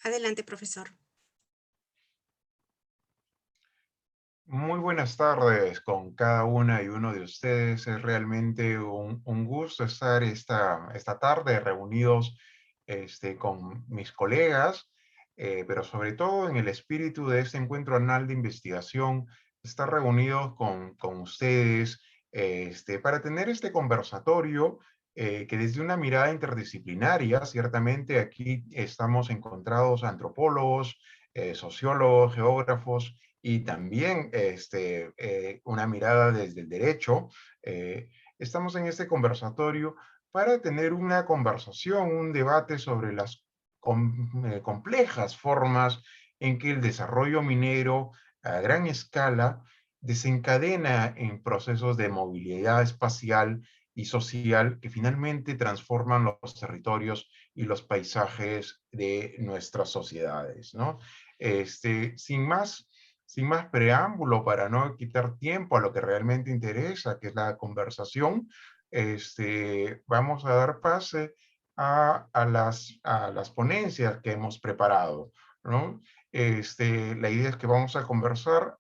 Adelante, profesor. Muy buenas tardes con cada una y uno de ustedes. Es realmente un gusto estar esta tarde reunidos con mis colegas, pero sobre todo en el espíritu de este encuentro anual de investigación, estar reunidos con ustedes para tener este conversatorio que desde una mirada interdisciplinaria, ciertamente aquí estamos encontrados antropólogos, sociólogos, geógrafos, y también una mirada desde el derecho. Estamos en este conversatorio para tener una conversación, un debate sobre las complejas formas en que el desarrollo minero a gran escala desencadena en procesos de movilidad espacial y social que finalmente transforman los territorios y los paisajes de nuestras sociedades, ¿no? Sin más preámbulo, para no quitar tiempo a lo que realmente interesa, que es la conversación, vamos a dar pase a las ponencias que hemos preparado, ¿no? La idea es que vamos a conversar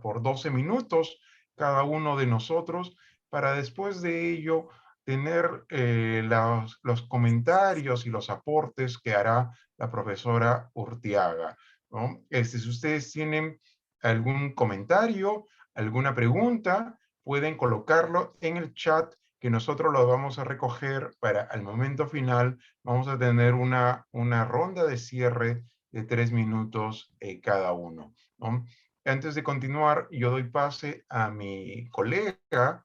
por 12 minutos cada uno de nosotros, para después de ello tener los comentarios y los aportes que hará la profesora Urtiaga, ¿no? Si ustedes tienen algún comentario, alguna pregunta, pueden colocarlo en el chat, que nosotros lo vamos a recoger para al momento final. Vamos a tener una ronda de cierre de 3 minutos cada uno, ¿no? Antes de continuar, yo doy pase a mi colega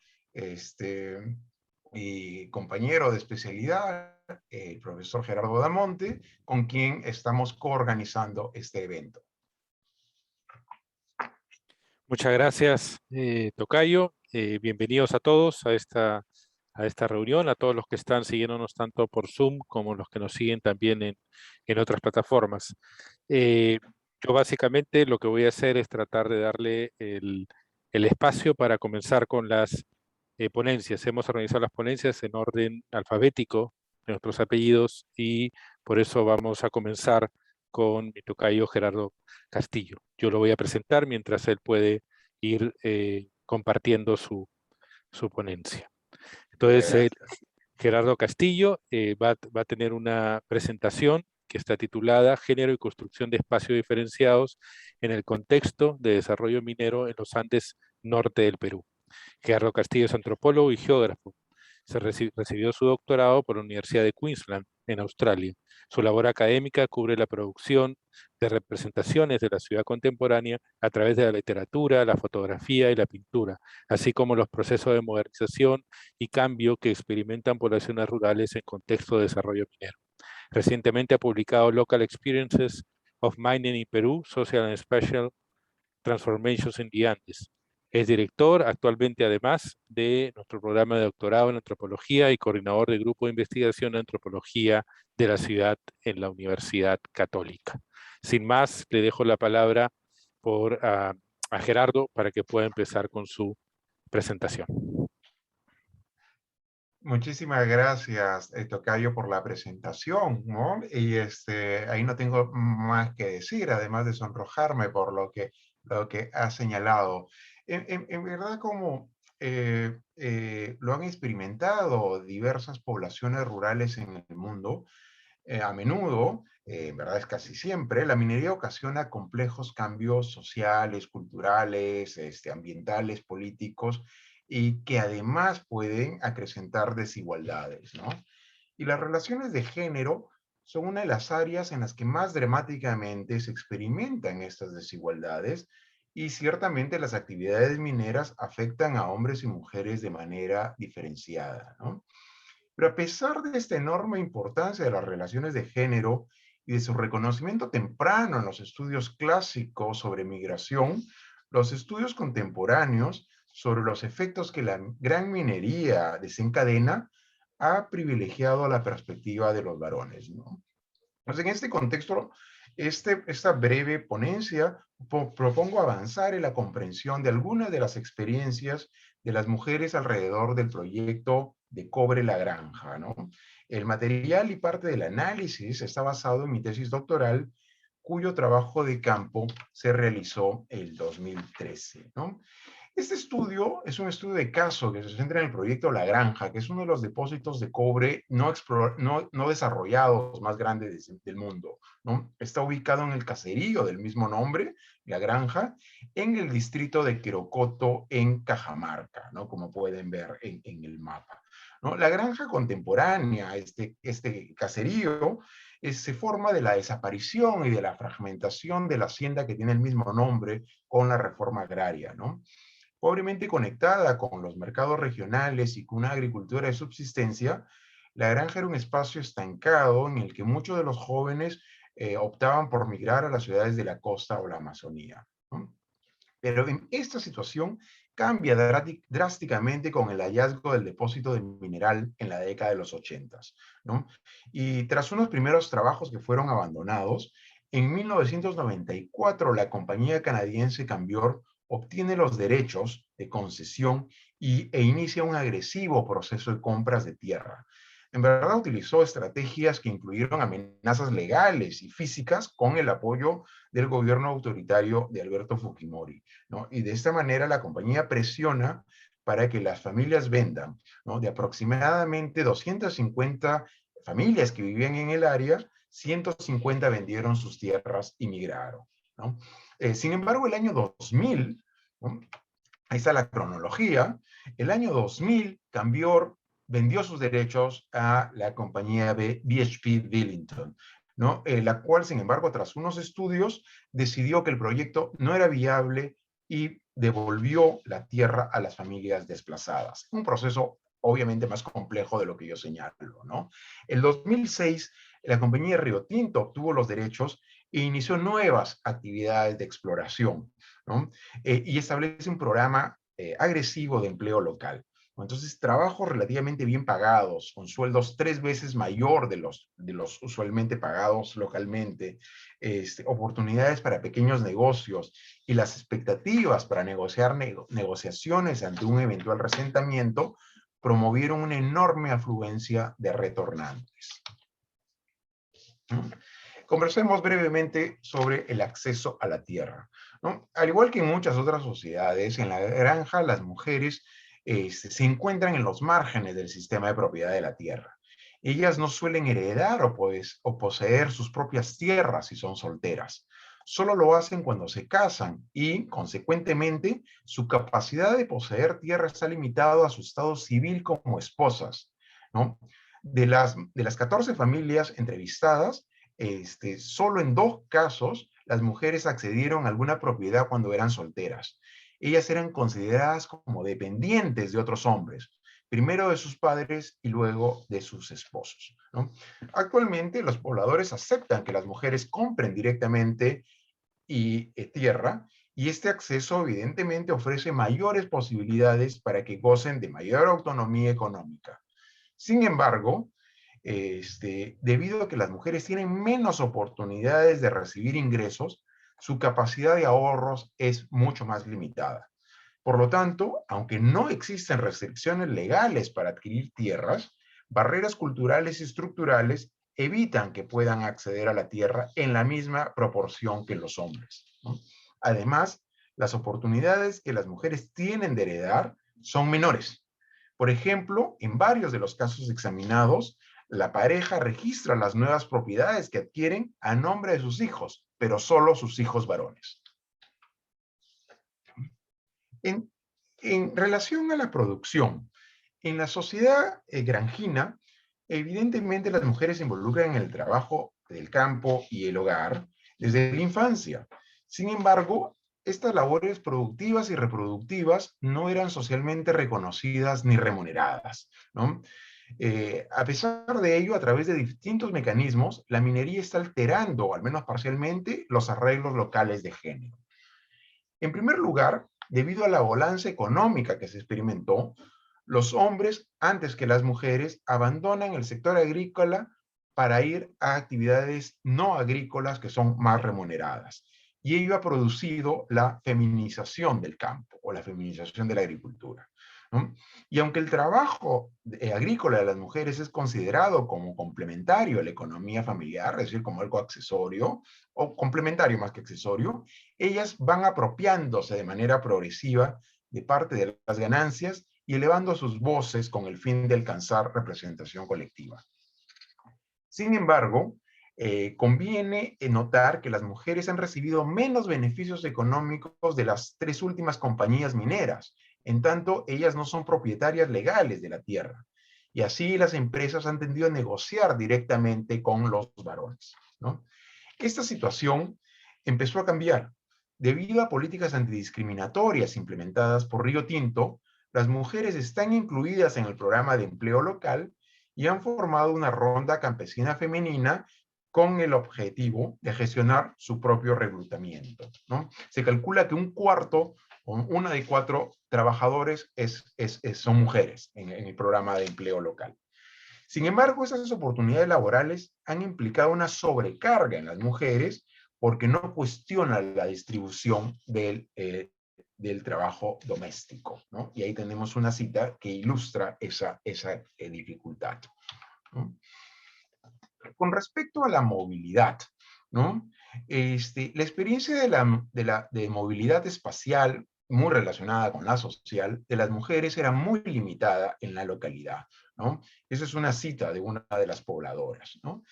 y compañero de especialidad, el profesor Gerardo Damonte, con quien estamos coorganizando este evento. Muchas gracias, Tocayo. Bienvenidos a todos a esta reunión, a todos los que están siguiéndonos tanto por Zoom como los que nos siguen también en otras plataformas. Yo básicamente lo que voy a hacer es tratar de darle el espacio para comenzar con las ponencias. Hemos organizado las ponencias en orden alfabético de nuestros apellidos y por eso vamos a comenzar con mi tocayo Gerardo Castillo. Yo lo voy a presentar mientras él puede ir compartiendo su ponencia. Entonces, Gerardo Castillo va a tener una presentación que está titulada Género y construcción de espacios diferenciados en el contexto de desarrollo minero en los Andes norte del Perú. Gerardo Castillo es antropólogo y geógrafo. Recibió su doctorado por la Universidad de Queensland, en Australia. Su labor académica cubre la producción de representaciones de la ciudad contemporánea a través de la literatura, la fotografía y la pintura, así como los procesos de modernización y cambio que experimentan poblaciones rurales en contexto de desarrollo minero. Recientemente ha publicado Local Experiences of Mining in Peru, Social and Spatial Transformations in the Andes. Es director actualmente, además, de nuestro programa de doctorado en antropología y coordinador del grupo de investigación de antropología de la ciudad en la Universidad Católica. Sin más, le dejo la palabra a Gerardo para que pueda empezar con su presentación. Muchísimas gracias, Tocayo, por la presentación, ¿no? Y ahí no tengo más que decir, además de sonrojarme por lo que ha señalado. En verdad, como lo han experimentado diversas poblaciones rurales en el mundo, a menudo, en verdad es casi siempre, la minería ocasiona complejos cambios sociales, culturales, ambientales, políticos, y que además pueden acrecentar desigualdades, ¿no? Y las relaciones de género son una de las áreas en las que más dramáticamente se experimentan estas desigualdades, y ciertamente las actividades mineras afectan a hombres y mujeres de manera diferenciada, ¿no? Pero a pesar de esta enorme importancia de las relaciones de género y de su reconocimiento temprano en los estudios clásicos sobre migración, los estudios contemporáneos sobre los efectos que la gran minería desencadena ha privilegiado la perspectiva de los varones, ¿no? Entonces, en este contexto, esta breve ponencia propongo avanzar en la comprensión de algunas de las experiencias de las mujeres alrededor del proyecto de Cobre la Granja, ¿no? El material y parte del análisis está basado en mi tesis doctoral cuyo trabajo de campo se realizó el 2013, ¿no? Este estudio es un estudio de caso que se centra en el proyecto La Granja, que es uno de los depósitos de cobre no desarrollados más grandes del mundo, ¿no? Está ubicado en el caserío del mismo nombre, La Granja, en el distrito de Querocoto, en Cajamarca, ¿no? Como pueden ver en el mapa, ¿no? La granja contemporánea, este caserío, se forma de la desaparición y de la fragmentación de la hacienda que tiene el mismo nombre con la reforma agraria, ¿no? Pobremente conectada con los mercados regionales y con una agricultura de subsistencia, la granja era un espacio estancado en el que muchos de los jóvenes optaban por migrar a las ciudades de la costa o la Amazonía, ¿no? Pero en esta situación cambia drásticamente con el hallazgo del depósito de mineral en la década de los 80, ¿no? Y tras unos primeros trabajos que fueron abandonados, en 1994 la compañía canadiense Cambior obtiene los derechos de concesión e inicia un agresivo proceso de compras de tierra. En verdad utilizó estrategias que incluyeron amenazas legales y físicas con el apoyo del gobierno autoritario de Alberto Fujimori, ¿no? Y de esta manera la compañía presiona para que las familias vendan, ¿no? De aproximadamente 250 familias que vivían en el área, 150 vendieron sus tierras y migraron, ¿no? Sin embargo, el año 2000, ¿no? Ahí está la cronología, el año 2000 Cambior vendió sus derechos a la compañía BHP Billiton, ¿no? La cual, sin embargo, tras unos estudios, decidió que el proyecto no era viable y devolvió la tierra a las familias desplazadas. Un proceso obviamente más complejo de lo que yo señalo, ¿no? El 2006, la compañía Río Tinto obtuvo los derechos e inició nuevas actividades de exploración, ¿no? Y establece un programa agresivo de empleo local. Entonces, trabajos relativamente bien pagados, con sueldos 3 veces mayor de los usualmente pagados localmente, oportunidades para pequeños negocios y las expectativas para negociar negociaciones ante un eventual resentamiento promovieron una enorme afluencia de retornantes. Conversemos brevemente sobre el acceso a la tierra, ¿no? Al igual que en muchas otras sociedades, en la granja las mujeres se encuentran en los márgenes del sistema de propiedad de la tierra. Ellas no suelen heredar o poseer sus propias tierras si son solteras. Solo lo hacen cuando se casan y, consecuentemente, su capacidad de poseer tierra está limitada a su estado civil como esposas, ¿no? De las 14 familias entrevistadas, solo en 2 casos las mujeres accedieron a alguna propiedad cuando eran solteras. Ellas eran consideradas como dependientes de otros hombres, primero de sus padres y luego de sus esposos, ¿no? Actualmente los pobladores aceptan que las mujeres compren directamente tierra, y este acceso evidentemente ofrece mayores posibilidades para que gocen de mayor autonomía económica. Sin embargo, debido a que las mujeres tienen menos oportunidades de recibir ingresos, su capacidad de ahorros es mucho más limitada. Por lo tanto, aunque no existen restricciones legales para adquirir tierras, barreras culturales y estructurales evitan que puedan acceder a la tierra en la misma proporción que los hombres, ¿no? Además, las oportunidades que las mujeres tienen de heredar son menores. Por ejemplo, en varios de los casos examinados, la pareja registra las nuevas propiedades que adquieren a nombre de sus hijos, pero solo sus hijos varones. En, en relación a la producción, en la sociedad granjina, evidentemente las mujeres se involucran en el trabajo del campo y el hogar desde la infancia. Sin embargo, estas labores productivas y reproductivas no eran socialmente reconocidas ni remuneradas, ¿no? A pesar de ello, a través de distintos mecanismos, la minería está alterando, al menos parcialmente, los arreglos locales de género. En primer lugar, debido a la bonanza económica que se experimentó, los hombres, antes que las mujeres, abandonan el sector agrícola para ir a actividades no agrícolas que son más remuneradas. Y ello ha producido la feminización del campo o la feminización de la agricultura, ¿no? Y aunque el trabajo agrícola de las mujeres es considerado como complementario a la economía familiar, es decir, como algo accesorio, o complementario más que accesorio, ellas van apropiándose de manera progresiva de parte de las ganancias y elevando sus voces con el fin de alcanzar representación colectiva. Sin embargo, conviene notar que las mujeres han recibido menos beneficios económicos de las 3 últimas compañías mineras, en tanto ellas no son propietarias legales de la tierra. Y así las empresas han tendido a negociar directamente con los varones, ¿no? Esta situación empezó a cambiar. Debido a políticas antidiscriminatorias implementadas por Río Tinto, las mujeres están incluidas en el programa de empleo local y han formado una ronda campesina femenina con el objetivo de gestionar su propio reclutamiento, ¿no? Se calcula que un cuarto o una de 4 trabajadores son mujeres en el programa de empleo local. Sin embargo, esas oportunidades laborales han implicado una sobrecarga en las mujeres porque no cuestionan la distribución del trabajo doméstico, ¿no? Y ahí tenemos una cita que ilustra esa dificultad, ¿no? Con respecto a la movilidad, ¿no? La experiencia de movilidad espacial, muy relacionada con la social, de las mujeres era muy limitada en la localidad, ¿no? Esa es una cita de una de las pobladoras, ¿no?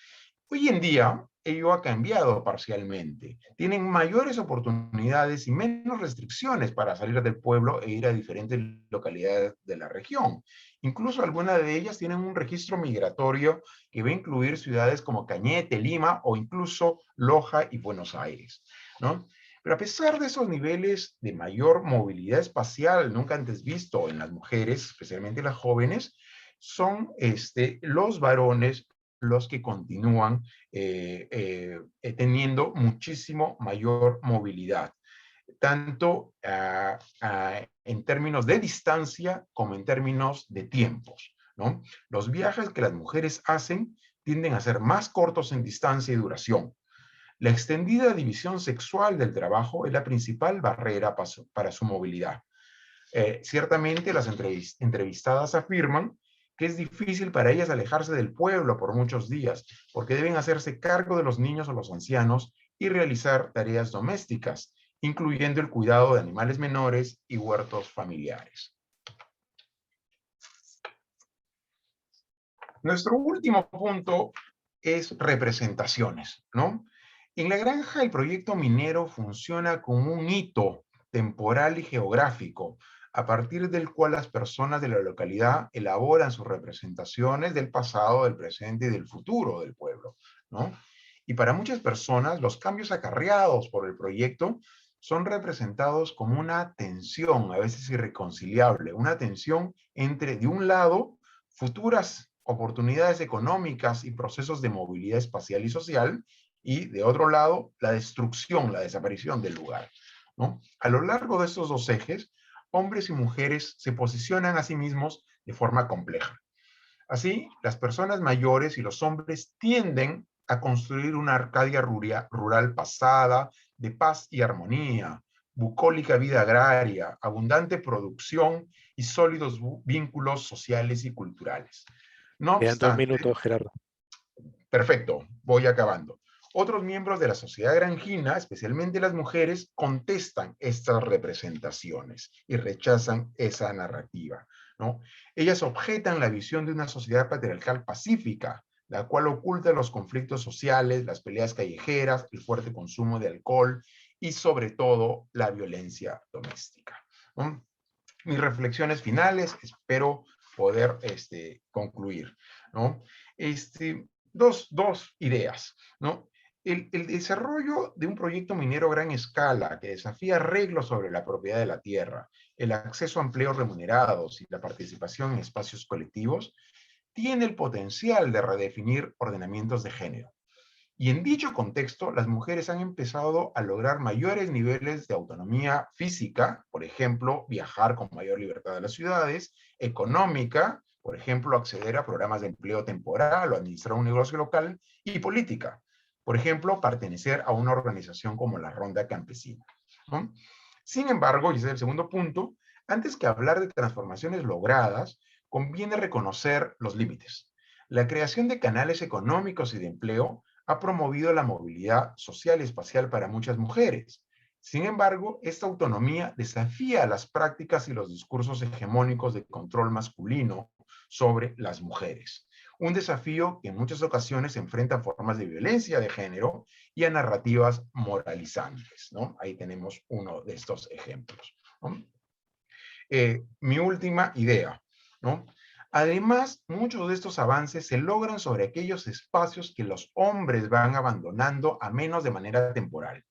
Hoy en día, ello ha cambiado parcialmente. Tienen mayores oportunidades y menos restricciones para salir del pueblo e ir a diferentes localidades de la región. Incluso algunas de ellas tienen un registro migratorio que va a incluir ciudades como Cañete, Lima o incluso Loja y Buenos Aires, ¿no? Pero a pesar de esos niveles de mayor movilidad espacial nunca antes visto en las mujeres, especialmente las jóvenes, son los varones los que continúan teniendo muchísimo mayor movilidad, tanto en términos de distancia como en términos de tiempos, ¿no? Los viajes que las mujeres hacen tienden a ser más cortos en distancia y duración. La extendida división sexual del trabajo es la principal barrera para su movilidad. Ciertamente las entrevistadas afirman que es difícil para ellas alejarse del pueblo por muchos días, porque deben hacerse cargo de los niños o los ancianos y realizar tareas domésticas, incluyendo el cuidado de animales menores y huertos familiares. Nuestro último punto es representaciones, ¿no? En la granja, el proyecto minero funciona como un hito temporal y geográfico, a partir del cual las personas de la localidad elaboran sus representaciones del pasado, del presente y del futuro del pueblo, ¿no? Y para muchas personas, los cambios acarreados por el proyecto son representados como una tensión, a veces irreconciliable, una tensión entre, de un lado, futuras oportunidades económicas y procesos de movilidad espacial y social, y de otro lado, la destrucción, la desaparición del lugar, ¿no? A lo largo de estos dos ejes, hombres y mujeres se posicionan a sí mismos de forma compleja. Así, las personas mayores y los hombres tienden a construir una Arcadia rural pasada, de paz y armonía, bucólica vida agraria, abundante producción y sólidos vínculos sociales y culturales. No Quedan 2 obstante, minutos, Gerardo. perfecto, voy acabando. Otros miembros de la sociedad granjina, especialmente las mujeres, contestan estas representaciones y rechazan esa narrativa, ¿no? Ellas objetan la visión de una sociedad patriarcal pacífica, la cual oculta los conflictos sociales, las peleas callejeras, el fuerte consumo de alcohol y sobre todo la violencia doméstica, ¿no? Mis reflexiones finales, espero poder concluir, ¿no? Dos ideas, ¿no? El desarrollo de un proyecto minero a gran escala que desafía arreglos sobre la propiedad de la tierra, el acceso a empleos remunerados y la participación en espacios colectivos, tiene el potencial de redefinir ordenamientos de género. Y en dicho contexto, las mujeres han empezado a lograr mayores niveles de autonomía física, por ejemplo, viajar con mayor libertad a las ciudades, económica, por ejemplo, acceder a programas de empleo temporal o administrar un negocio local, y política, por ejemplo, pertenecer a una organización como la Ronda Campesina, ¿no? Sin embargo, y ese es el segundo punto, Antes que hablar de transformaciones logradas, conviene reconocer los límites. La creación de canales económicos y de empleo ha promovido la movilidad social y espacial para muchas mujeres. Sin embargo, esta autonomía desafía las prácticas y los discursos hegemónicos de control masculino sobre las mujeres. Un desafío que en muchas ocasiones enfrenta a formas de violencia de género y a narrativas moralizantes, ¿no? Ahí tenemos uno de estos ejemplos, ¿no? Mi última idea, ¿no? Además, muchos de estos avances se logran sobre aquellos espacios que los hombres van abandonando a menos de manera temporal.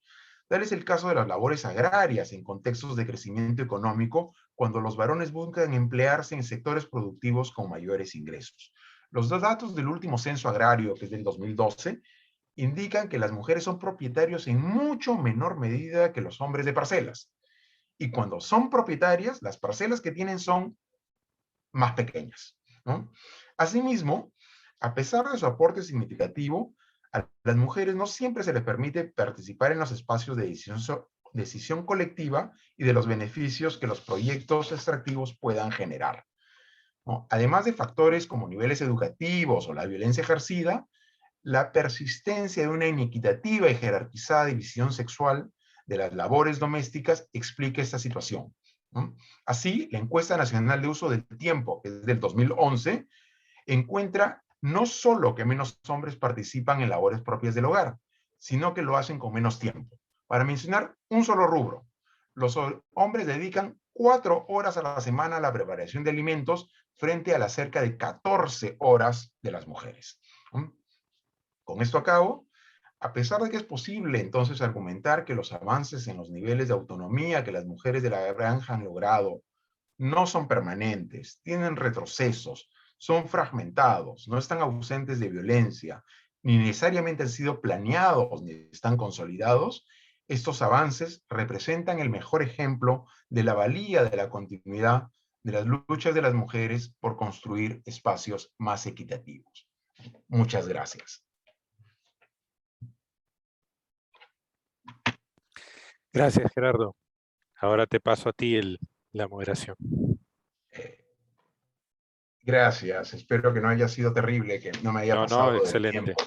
Tal es el caso de las labores agrarias en contextos de crecimiento económico, cuando los varones buscan emplearse en sectores productivos con mayores ingresos. Los dos datos del último censo agrario, que es del 2012, indican que las mujeres son propietarios en mucho menor medida que los hombres de parcelas. Y cuando son propietarias, las parcelas que tienen son más pequeñas, ¿no? Asimismo, a pesar de su aporte significativo, a las mujeres no siempre se les permite participar en los espacios de decisión colectiva y de los beneficios que los proyectos extractivos puedan generar, ¿no? Además de factores como niveles educativos o la violencia ejercida, la persistencia de una inequitativa y jerarquizada división sexual de las labores domésticas explica esta situación, ¿no? Así, la encuesta nacional de uso del tiempo, que es del 2011, encuentra no solo que menos hombres participan en labores propias del hogar, sino que lo hacen con menos tiempo. Para mencionar un solo rubro, los hombres dedican 4 horas a la semana a la preparación de alimentos frente a las cerca de 14 horas de las mujeres. Con esto a cabo, a pesar de que es posible entonces argumentar que los avances en los niveles de autonomía que las mujeres de la granja han logrado no son permanentes, tienen retrocesos, son fragmentados, no están ausentes de violencia, ni necesariamente han sido planeados ni están consolidados, estos avances representan el mejor ejemplo de la valía de la continuidad de las luchas de las mujeres por construir espacios más equitativos. Muchas gracias. Gracias, Gerardo. Ahora te paso a ti la moderación. Gracias. Espero que no haya sido terrible, que no me haya No, pasado del excelente. tiempo.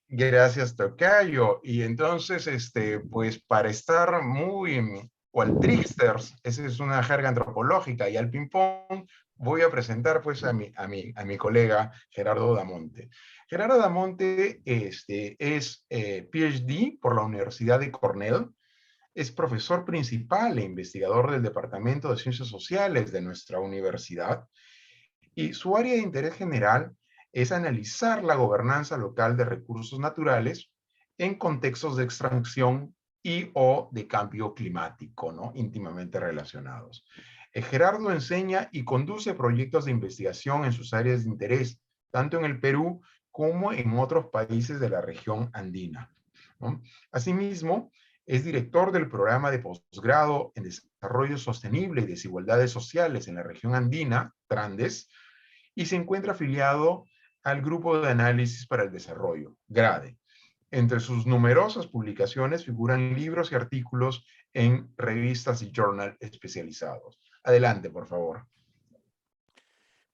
Gracias, Tocayo. Y entonces, pues para estar muy cual tricksters, esa es una jerga antropológica, y al ping-pong voy a presentar pues a mi colega Gerardo Damonte. Gerardo Damonte es PhD por la Universidad de Cornell, es profesor principal e investigador del Departamento de Ciencias Sociales de nuestra universidad, y su área de interés general es analizar la gobernanza local de recursos naturales en contextos de extracción y o de cambio climático, ¿no? Íntimamente relacionados. Gerardo enseña y conduce proyectos de investigación en sus áreas de interés, tanto en el Perú como en otros países de la región andina, ¿no? Asimismo, es director del programa de posgrado en Desarrollo Sostenible y Desigualdades Sociales en la región andina, TRANDES, y se encuentra afiliado al Grupo de Análisis para el Desarrollo, GRADE. Entre sus numerosas publicaciones figuran libros y artículos en revistas y journal especializados. Adelante, por favor.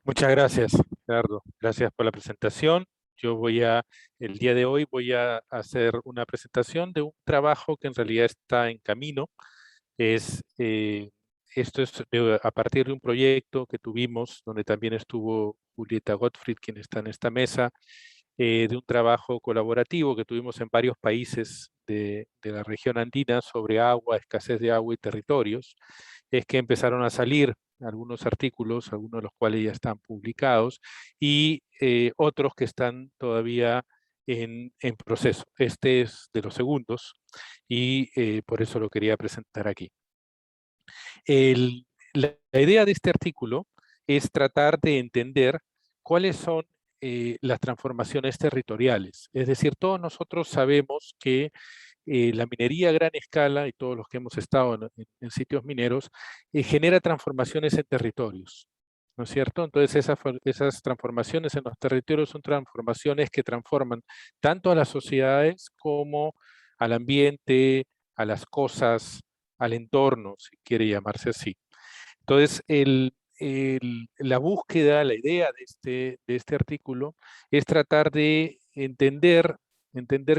Muchas gracias, Gerardo. Gracias por la presentación. El día de hoy voy a hacer una presentación de un trabajo que en realidad está en camino. Esto es a partir de un proyecto que tuvimos, donde también estuvo Julieta Gottfried, quien está en esta mesa, de un trabajo colaborativo que tuvimos en varios países de la región andina sobre agua, escasez de agua y territorios. Es que empezaron a salir algunos artículos, algunos de los cuales ya están publicados, y otros que están todavía en proceso. Este es de los segundos, y por eso lo quería presentar aquí. La idea de este artículo es tratar de entender cuáles son las transformaciones territoriales. Es decir, todos nosotros sabemos que la minería a gran escala, y todos los que hemos estado en sitios mineros, genera transformaciones en territorios, ¿no es cierto? Entonces esas transformaciones en los territorios son transformaciones que transforman tanto a las sociedades como al ambiente, a las cosas, al entorno, si quiere llamarse así. Entonces, la búsqueda, la idea de este artículo es tratar de entender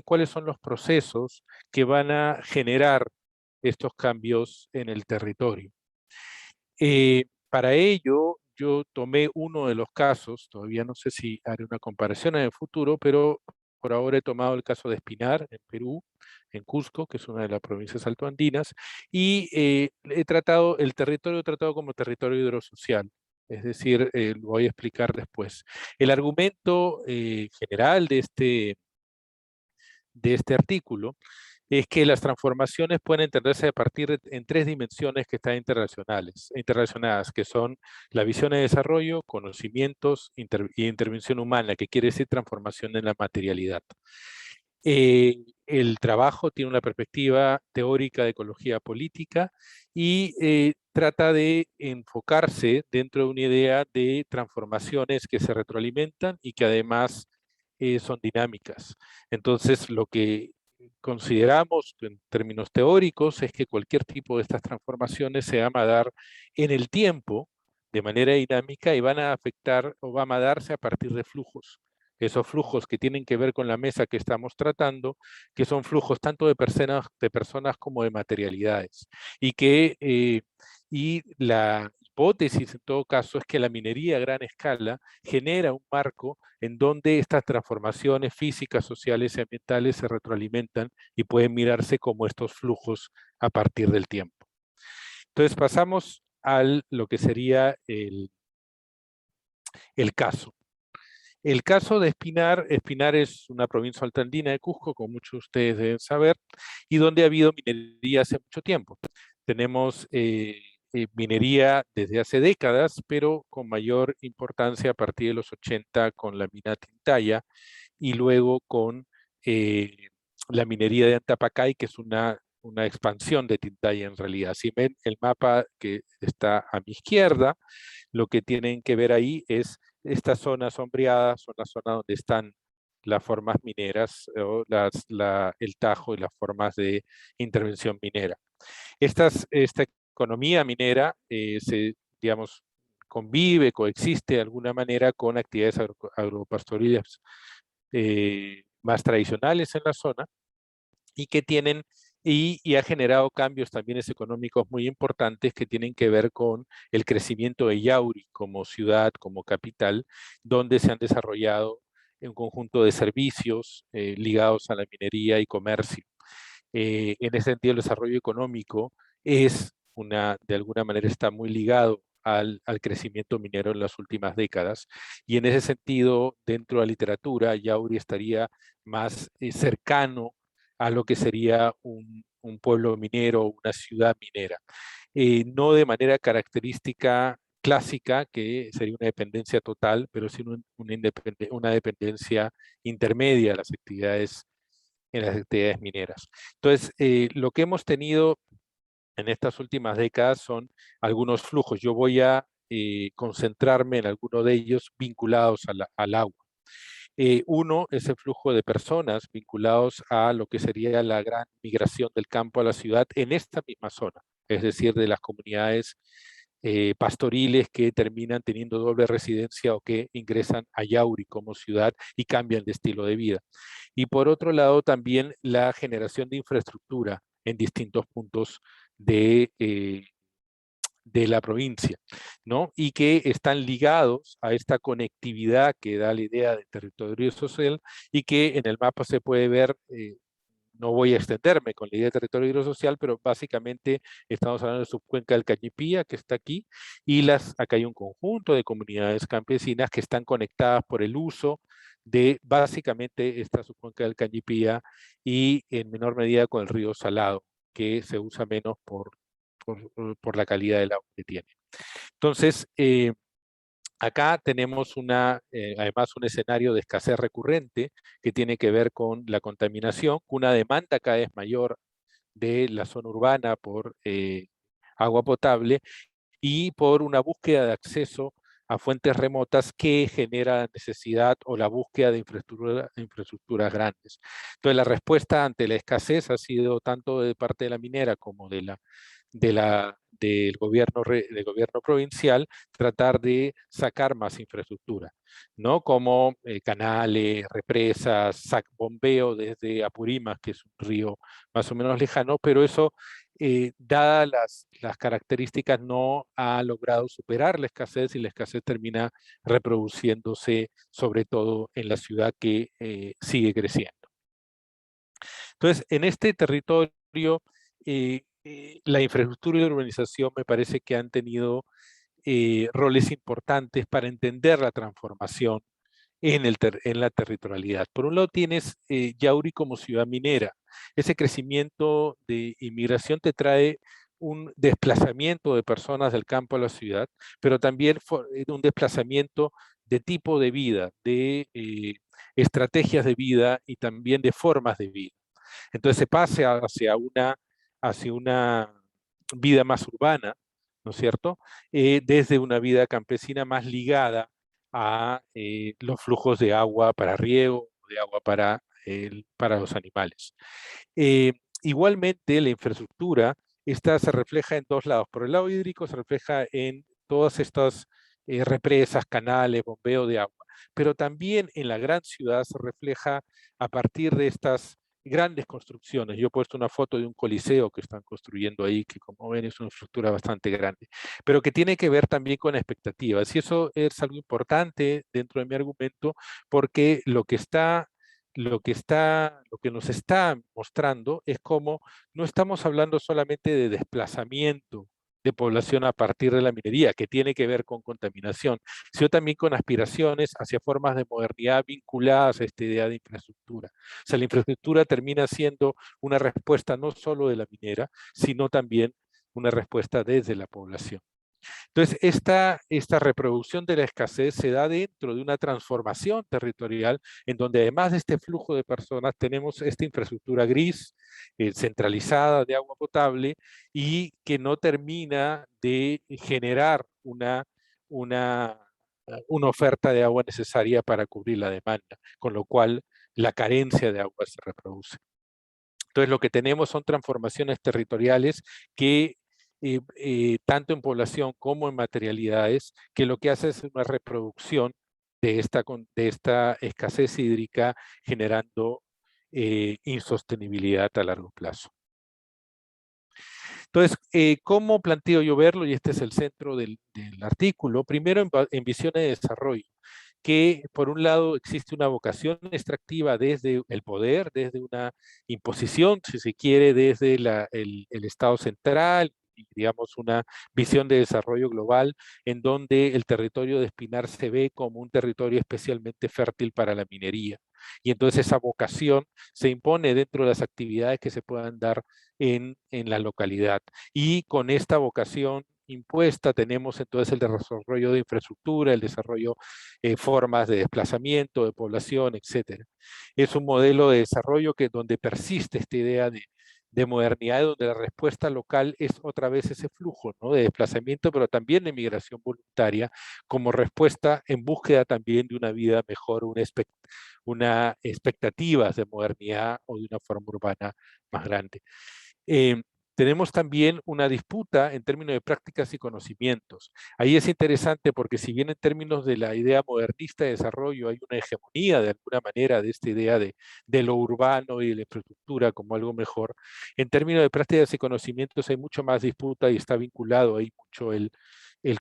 cuáles son los procesos que van a generar estos cambios en el territorio. Para ello, yo tomé uno de los casos, todavía no sé si haré una comparación en el futuro, pero por ahora he tomado el caso de Espinar, en Perú, en Cusco, que es una de las provincias altoandinas, y el territorio he tratado como territorio hidrosocial, es decir, lo voy a explicar después. El argumento general de este artículo es que las transformaciones pueden entenderse en tres dimensiones que están interrelacionadas, que son la visión de desarrollo, conocimientos y intervención humana, que quiere decir transformación en la materialidad. El trabajo tiene una perspectiva teórica de ecología política y trata de enfocarse dentro de una idea de transformaciones que se retroalimentan y que además son dinámicas. Entonces, lo que consideramos en términos teóricos es que cualquier tipo de estas transformaciones se van a dar en el tiempo de manera dinámica y van a afectar o van a darse a partir de flujos. Esos flujos que tienen que ver con la mesa que estamos tratando, que son flujos tanto de personas como de materialidades. Y la hipótesis en todo caso es que la minería a gran escala genera un marco en donde estas transformaciones físicas, sociales y ambientales se retroalimentan y pueden mirarse como estos flujos a partir del tiempo. Entonces pasamos a lo que sería el caso. El caso de Espinar es una provincia altoandina de Cusco, como muchos de ustedes deben saber, y donde ha habido minería hace mucho tiempo. Tenemos minería desde hace décadas, pero con mayor importancia a partir de los 80 con la mina Tintaya y luego con la minería de Antapacay, que es una expansión de Tintaya en realidad. Si ven el mapa que está a mi izquierda, lo que tienen que ver ahí es esta zona sombreada, son la zona donde están las formas mineras, o el tajo y las formas de intervención minera. Esta economía minera digamos, convive, coexiste de alguna manera con actividades agropastoriles más tradicionales en la zona y que tienen y ha generado cambios también económicos muy importantes que tienen que ver con el crecimiento de Yauri como ciudad, como capital, donde se han desarrollado un conjunto de servicios ligados a la minería y comercio. En ese sentido, el desarrollo económico de alguna manera está muy ligado al crecimiento minero en las últimas décadas. Y en ese sentido, dentro de la literatura, Yauri estaría más cercano a lo que sería un pueblo minero, una ciudad minera. No de manera característica clásica, que sería una dependencia total, pero sí una dependencia intermedia en las actividades mineras. Entonces, lo que hemos tenido en estas últimas décadas son algunos flujos. Yo voy a concentrarme en algunos de ellos vinculados al agua. Uno es el flujo de personas vinculados a lo que sería la gran migración del campo a la ciudad en esta misma zona, es decir, de las comunidades pastoriles que terminan teniendo doble residencia o que ingresan a Yauri como ciudad y cambian de estilo de vida. Y por otro lado también la generación de infraestructura en distintos puntos de la provincia, ¿no? Y que están ligados a esta conectividad que da la idea de territorio social y que en el mapa se puede ver, no voy a extenderme con la idea de territorio hidrosocial, pero básicamente estamos hablando de subcuenca del Cañipía, que está aquí, y acá hay un conjunto de comunidades campesinas que están conectadas por el uso de básicamente esta subcuenca del Cañipía y en menor medida con el río Salado, que se usa menos por la calidad del agua que tiene. Entonces, acá tenemos además un escenario de escasez recurrente que tiene que ver con la contaminación, una demanda cada vez mayor de la zona urbana por agua potable y por una búsqueda de acceso a fuentes remotas que genera necesidad o la búsqueda de infraestructuras grandes. Entonces, la respuesta ante la escasez ha sido tanto de parte de la minera como del gobierno provincial, tratar de sacar más infraestructura, ¿no? Como canales, represas, bombeo desde Apurímac, que es un río más o menos lejano, pero eso, dadas las características, no ha logrado superar la escasez y la escasez termina reproduciéndose sobre todo en la ciudad que sigue creciendo. Entonces, en este territorio, la infraestructura y la urbanización me parece que han tenido roles importantes para entender la transformación en la territorialidad. Por un lado tienes Yauri como ciudad minera. Ese crecimiento de inmigración te trae un desplazamiento de personas del campo a la ciudad, pero también un desplazamiento de tipo de vida, de estrategias de vida y también de formas de vida. Entonces se pasa hacia una vida más urbana, ¿no es cierto? Desde una vida campesina más ligada a los flujos de agua para riego, de agua para los animales. Eh, Igualmente, la infraestructura, esta se refleja en dos lados. Por el lado hídrico se refleja en todas estas represas, canales, bombeo de agua, pero también en la gran ciudad se refleja a partir de estas grandes construcciones. Yo he puesto una foto de un coliseo que están construyendo ahí, que como ven es una estructura bastante grande, pero que tiene que ver también con expectativas. Y eso es algo importante dentro de mi argumento, porque lo que nos está mostrando es cómo no estamos hablando solamente de desplazamiento de población a partir de la minería, que tiene que ver con contaminación, sino también con aspiraciones hacia formas de modernidad vinculadas a esta idea de infraestructura. O sea, la infraestructura termina siendo una respuesta no solo de la minera, sino también una respuesta desde la población. Entonces, esta reproducción de la escasez se da dentro de una transformación territorial en donde además de este flujo de personas tenemos esta infraestructura gris, centralizada de agua potable y que no termina de generar una oferta de agua necesaria para cubrir la demanda, con lo cual la carencia de agua se reproduce. Entonces, lo que tenemos son transformaciones territoriales que tanto en población como en materialidades, que lo que hace es una reproducción de esta escasez hídrica generando insostenibilidad a largo plazo. Entonces, ¿cómo planteo yo verlo? Y este es el centro del artículo. Primero, en visiones de desarrollo, que por un lado existe una vocación extractiva desde el poder, desde una imposición, si se quiere, desde el Estado central, y digamos una visión de desarrollo global en donde el territorio de Espinar se ve como un territorio especialmente fértil para la minería. Y entonces esa vocación se impone dentro de las actividades que se puedan dar en la localidad. Y con esta vocación impuesta tenemos entonces el desarrollo de infraestructura, el desarrollo formas de desplazamiento de población, etcétera. Es un modelo de desarrollo donde persiste esta idea de modernidad, donde la respuesta local es otra vez ese flujo, ¿no?, de desplazamiento, pero también de migración voluntaria, como respuesta en búsqueda también de una vida mejor, una expectativa de modernidad o de una forma urbana más grande. Tenemos también una disputa en términos de prácticas y conocimientos. Ahí es interesante porque si bien en términos de la idea modernista de desarrollo hay una hegemonía de alguna manera de esta idea de lo urbano y de la infraestructura como algo mejor, en términos de prácticas y conocimientos hay mucho más disputa y está vinculado ahí mucho el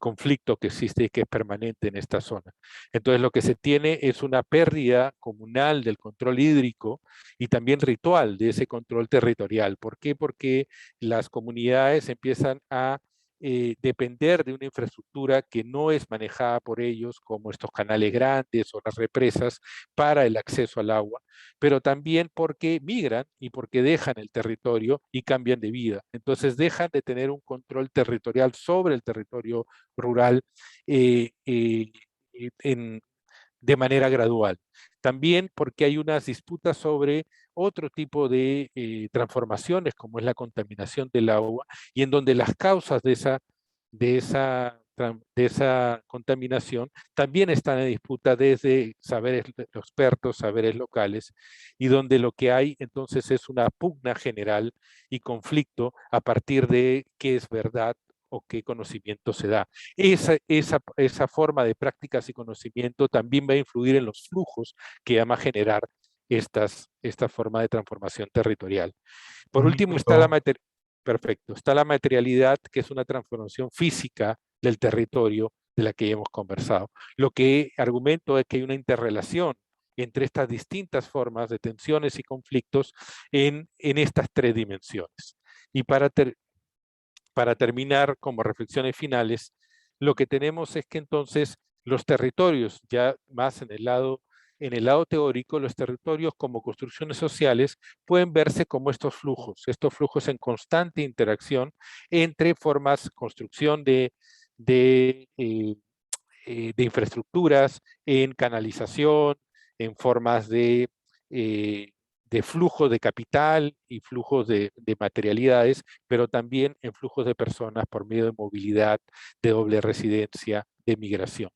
conflicto que existe y que es permanente en esta zona. Entonces lo que se tiene es una pérdida comunal del control hídrico y también ritual de ese control territorial. ¿Por qué? Porque las comunidades empiezan a depender de una infraestructura que no es manejada por ellos, como estos canales grandes o las represas, para el acceso al agua, pero también porque migran y porque dejan el territorio y cambian de vida. Entonces dejan de tener un control territorial sobre el territorio rural eh, eh, en, de manera gradual. También porque hay unas disputas sobre otro tipo de transformaciones, como es la contaminación del agua, y en donde las causas de esa de esa contaminación también están en disputa desde saberes expertos, saberes locales, y donde lo que hay entonces es una pugna general y conflicto a partir de qué es verdad o qué conocimiento se da. Esa forma de prácticas y conocimiento también va a influir en los flujos que van a generar esta forma de transformación territorial. Por Un último está minuto. está la materialidad, que es una transformación física del territorio de la que hemos conversado. Lo que argumento es que hay una interrelación entre estas distintas formas de tensiones y conflictos en estas tres dimensiones. Y para terminar como reflexiones finales, lo que tenemos es que entonces los territorios, ya más en el lado teórico, los territorios como construcciones sociales pueden verse como estos flujos en constante interacción entre formas, construcción de infraestructuras, en canalización, en formas de flujo de capital y flujos de materialidades, pero también en flujos de personas por medio de movilidad, de doble residencia, de migración.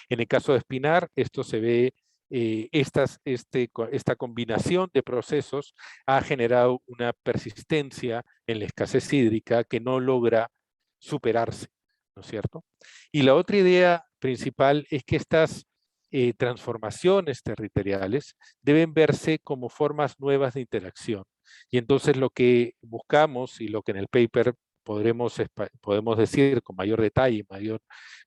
En el caso de Espinar, esto se ve, esta combinación de procesos ha generado una persistencia en la escasez hídrica que no logra superarse, ¿no es cierto? Y la otra idea principal es que estas transformaciones territoriales deben verse como formas nuevas de interacción. Y entonces lo que buscamos y lo que en el paper podemos decir con mayor detalle,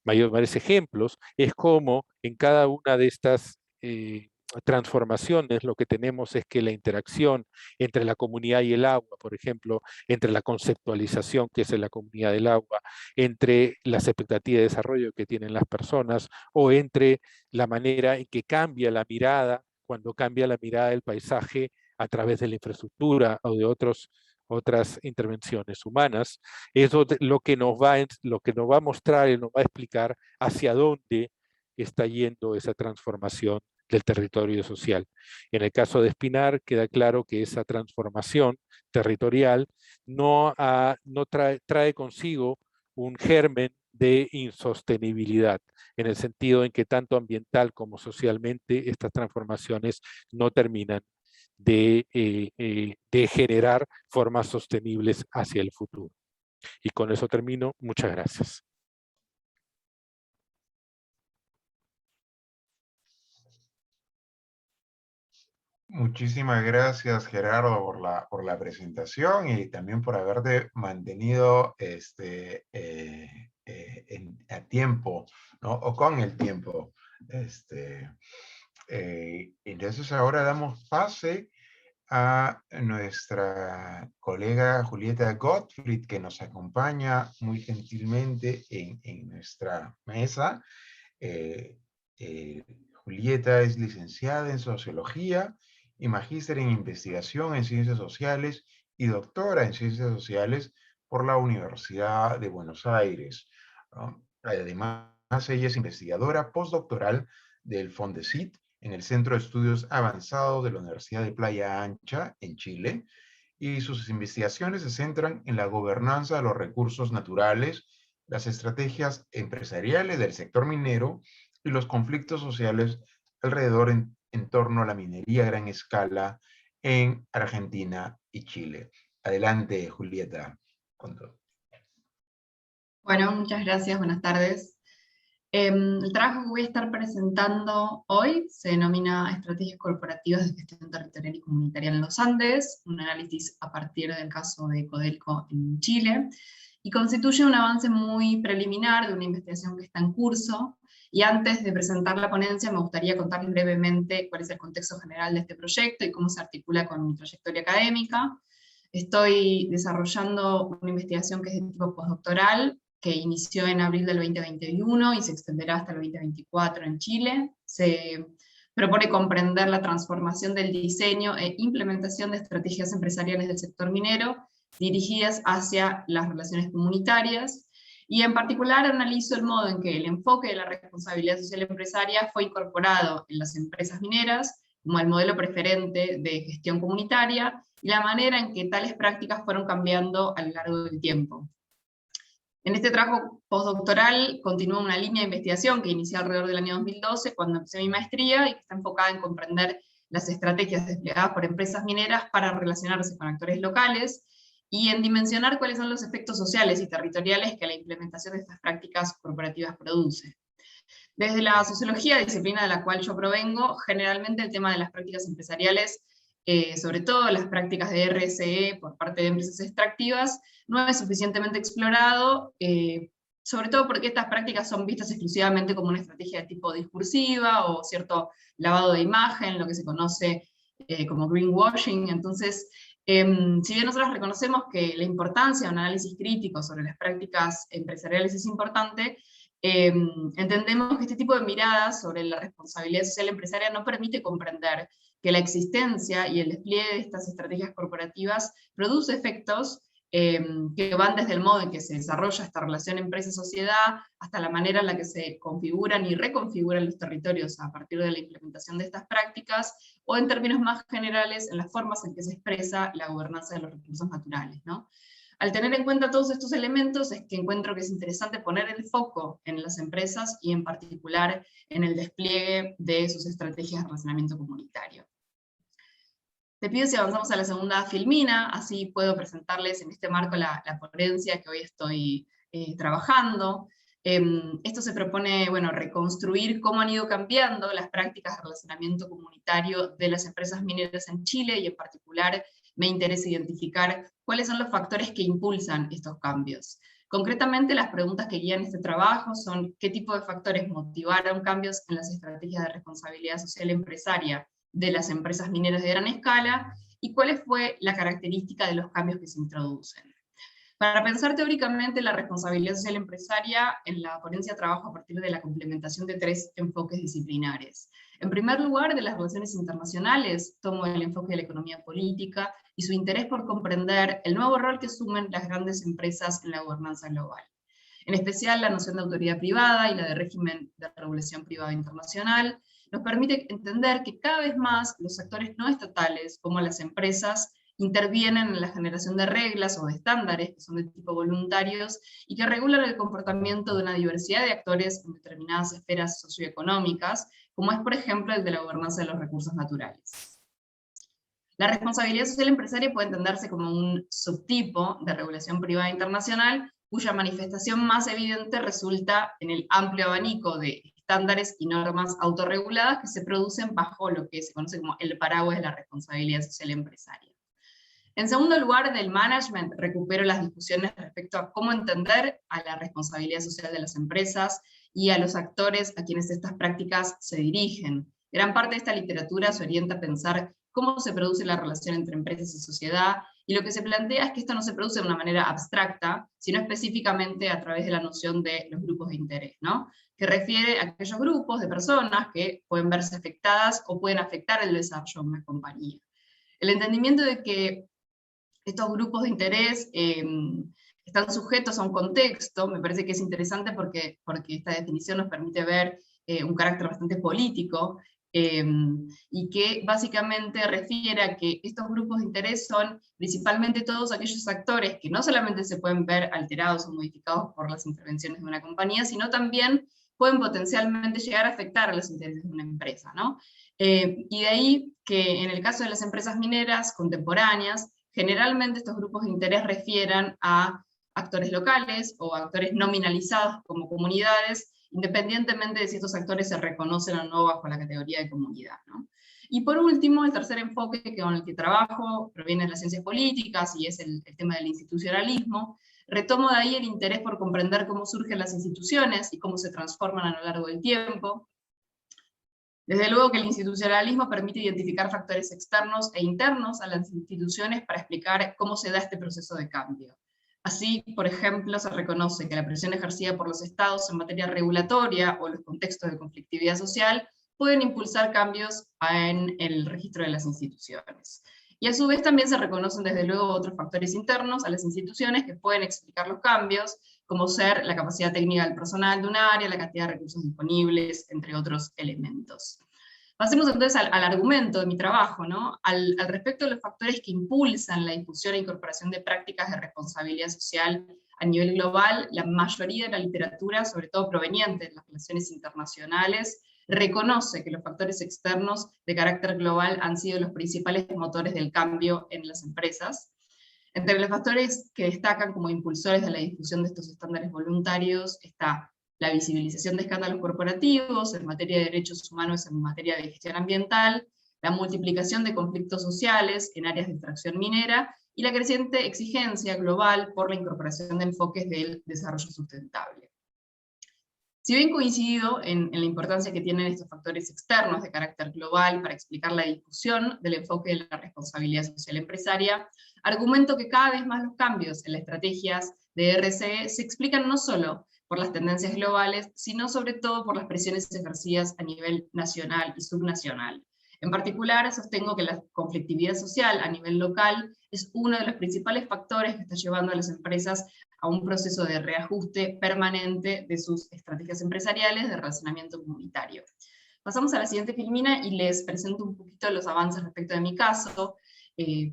mayores ejemplos, es cómo en cada una de estas transformaciones lo que tenemos es que la interacción entre la comunidad y el agua, por ejemplo, entre la conceptualización que es en la comunidad del agua, entre las expectativas de desarrollo que tienen las personas o entre la manera en que cambia la mirada, cuando cambia la mirada del paisaje a través de la infraestructura o de otras intervenciones humanas, eso es lo que nos va a mostrar y nos va a explicar hacia dónde está yendo esa transformación del territorio social. En el caso de Espinar, queda claro que esa transformación territorial no trae consigo un germen de insostenibilidad, en el sentido en que tanto ambiental como socialmente estas transformaciones no terminan de generar formas sostenibles hacia el futuro. Y con eso termino. Muchas gracias. Muchísimas gracias, Gerardo, por la presentación y también por haberte mantenido a tiempo, ¿no? O con el tiempo. Entonces ahora damos pase a nuestra colega Julieta Gottfried, que nos acompaña muy gentilmente en nuestra mesa. Eh, Julieta es licenciada en Sociología y magíster en Investigación en Ciencias Sociales y doctora en Ciencias Sociales por la Universidad de Buenos Aires. Además, ella es investigadora postdoctoral del FONDECYT en el Centro de Estudios Avanzados de la Universidad de Playa Ancha, en Chile, y sus investigaciones se centran en la gobernanza de los recursos naturales, las estrategias empresariales del sector minero y los conflictos sociales alrededor en torno a la minería a gran escala en Argentina y Chile. Adelante, Julieta. Bueno, muchas gracias, buenas tardes. El trabajo que voy a estar presentando hoy se denomina Estrategias Corporativas de Gestión Territorial y Comunitaria en los Andes, un análisis a partir del caso de Codelco en Chile, y constituye un avance muy preliminar de una investigación que está en curso. Y antes de presentar la ponencia me gustaría contarles brevemente cuál es el contexto general de este proyecto y cómo se articula con mi trayectoria académica. Estoy desarrollando una investigación que es de tipo postdoctoral, que inició en abril del 2021 y se extenderá hasta el 2024 en Chile. Se propone comprender la transformación del diseño e implementación de estrategias empresariales del sector minero dirigidas hacia las relaciones comunitarias, y en particular analizo el modo en que el enfoque de la responsabilidad social empresaria fue incorporado en las empresas mineras como el modelo preferente de gestión comunitaria y la manera en que tales prácticas fueron cambiando a lo largo del tiempo. En este trabajo postdoctoral continúa una línea de investigación que inicié alrededor del año 2012, cuando empecé mi maestría, y que está enfocada en comprender las estrategias desplegadas por empresas mineras para relacionarse con actores locales, y en dimensionar cuáles son los efectos sociales y territoriales que la implementación de estas prácticas corporativas produce. Desde la sociología, disciplina de la cual yo provengo, generalmente el tema de las prácticas empresariales, sobre todo las prácticas de RSE por parte de empresas extractivas, no es suficientemente explorado, sobre todo porque estas prácticas son vistas exclusivamente como una estrategia de tipo discursiva o cierto lavado de imagen, lo que se conoce como greenwashing. Entonces, si bien nosotros reconocemos que la importancia de un análisis crítico sobre las prácticas empresariales es importante, entendemos que este tipo de miradas sobre la responsabilidad social empresaria no permite comprender que la existencia y el despliegue de estas estrategias corporativas produce efectos que van desde el modo en que se desarrolla esta relación empresa-sociedad, hasta la manera en la que se configuran y reconfiguran los territorios a partir de la implementación de estas prácticas, o en términos más generales, en las formas en que se expresa la gobernanza de los recursos naturales, ¿no? Al tener en cuenta todos estos elementos, es que encuentro que es interesante poner el foco en las empresas y en particular en el despliegue de sus estrategias de relacionamiento comunitario. Te pido si avanzamos a la segunda filmina, así puedo presentarles en este marco la ponencia que hoy estoy trabajando. Esto se propone, bueno, reconstruir cómo han ido cambiando las prácticas de relacionamiento comunitario de las empresas mineras en Chile, y en particular me interesa identificar cuáles son los factores que impulsan estos cambios. Concretamente, las preguntas que guían este trabajo son: ¿qué tipo de factores motivaron cambios en las estrategias de responsabilidad social empresaria de las empresas mineras de gran escala? ¿Y cuál fue la característica de los cambios que se introducen? Para pensar teóricamente la responsabilidad social empresaria, en la ponencia trabajo a partir de la complementación de 3 enfoques disciplinares. En primer lugar, de las relaciones internacionales, tomo el enfoque de la economía política y su interés por comprender el nuevo rol que asumen las grandes empresas en la gobernanza global. En especial, la noción de autoridad privada y la de régimen de regulación privada internacional nos permite entender que cada vez más los actores no estatales, como las empresas, intervienen en la generación de reglas o de estándares que son de tipo voluntarios y que regulan el comportamiento de una diversidad de actores en determinadas esferas socioeconómicas, como es, por ejemplo, el de la gobernanza de los recursos naturales. La responsabilidad social empresaria puede entenderse como un subtipo de regulación privada internacional, cuya manifestación más evidente resulta en el amplio abanico de estándares y normas autorreguladas que se producen bajo lo que se conoce como el paraguas de la responsabilidad social empresaria. En segundo lugar, del management, recupero las discusiones respecto a cómo entender a la responsabilidad social de las empresas y a los actores a quienes estas prácticas se dirigen. Gran parte de esta literatura se orienta a pensar cómo se produce la relación entre empresas y sociedad, y lo que se plantea es que esto no se produce de una manera abstracta, sino específicamente a través de la noción de los grupos de interés, ¿no? Que refiere a aquellos grupos de personas que pueden verse afectadas o pueden afectar el desarrollo de una compañía. El entendimiento de que estos grupos de interés están sujetos a un contexto, me parece que es interesante porque esta definición nos permite ver un carácter bastante político, y que básicamente refiere a que estos grupos de interés son principalmente todos aquellos actores que no solamente se pueden ver alterados o modificados por las intervenciones de una compañía, sino también pueden potencialmente llegar a afectar a los intereses de una empresa, ¿no? Y de ahí que en el caso de las empresas mineras contemporáneas, generalmente estos grupos de interés refieran a actores locales o actores nominalizados como comunidades, independientemente de si estos actores se reconocen o no bajo la categoría de comunidad, ¿no? Y por último, el tercer enfoque con el que trabajo proviene de las ciencias políticas y es el tema del institucionalismo. Retomo de ahí el interés por comprender cómo surgen las instituciones y cómo se transforman a lo largo del tiempo. Desde luego que el institucionalismo permite identificar factores externos e internos a las instituciones para explicar cómo se da este proceso de cambio. Así, por ejemplo, se reconoce que la presión ejercida por los estados en materia regulatoria o los contextos de conflictividad social pueden impulsar cambios en el registro de las instituciones. Y a su vez también se reconocen desde luego otros factores internos a las instituciones que pueden explicar los cambios, como ser la capacidad técnica del personal de un área, la cantidad de recursos disponibles, entre otros elementos. Pasemos entonces al argumento de mi trabajo, ¿no? Al respecto de los factores que impulsan la difusión e incorporación de prácticas de responsabilidad social a nivel global, la mayoría de la literatura, sobre todo proveniente de las relaciones internacionales, reconoce que los factores externos de carácter global han sido los principales motores del cambio en las empresas. Entre los factores que destacan como impulsores de la difusión de estos estándares voluntarios está la visibilización de escándalos corporativos en materia de derechos humanos, en materia de gestión ambiental, la multiplicación de conflictos sociales en áreas de extracción minera, y la creciente exigencia global por la incorporación de enfoques del desarrollo sustentable. Si bien coincido en la importancia que tienen estos factores externos de carácter global para explicar la discusión del enfoque de la responsabilidad social empresaria, argumento que cada vez más los cambios en las estrategias de RSE se explican no solo por las tendencias globales, sino sobre todo por las presiones ejercidas a nivel nacional y subnacional. En particular, sostengo que la conflictividad social a nivel local es uno de los principales factores que está llevando a las empresas a un proceso de reajuste permanente de sus estrategias empresariales de relacionamiento comunitario. Pasamos a la siguiente filmina y les presento un poquito los avances respecto de mi caso,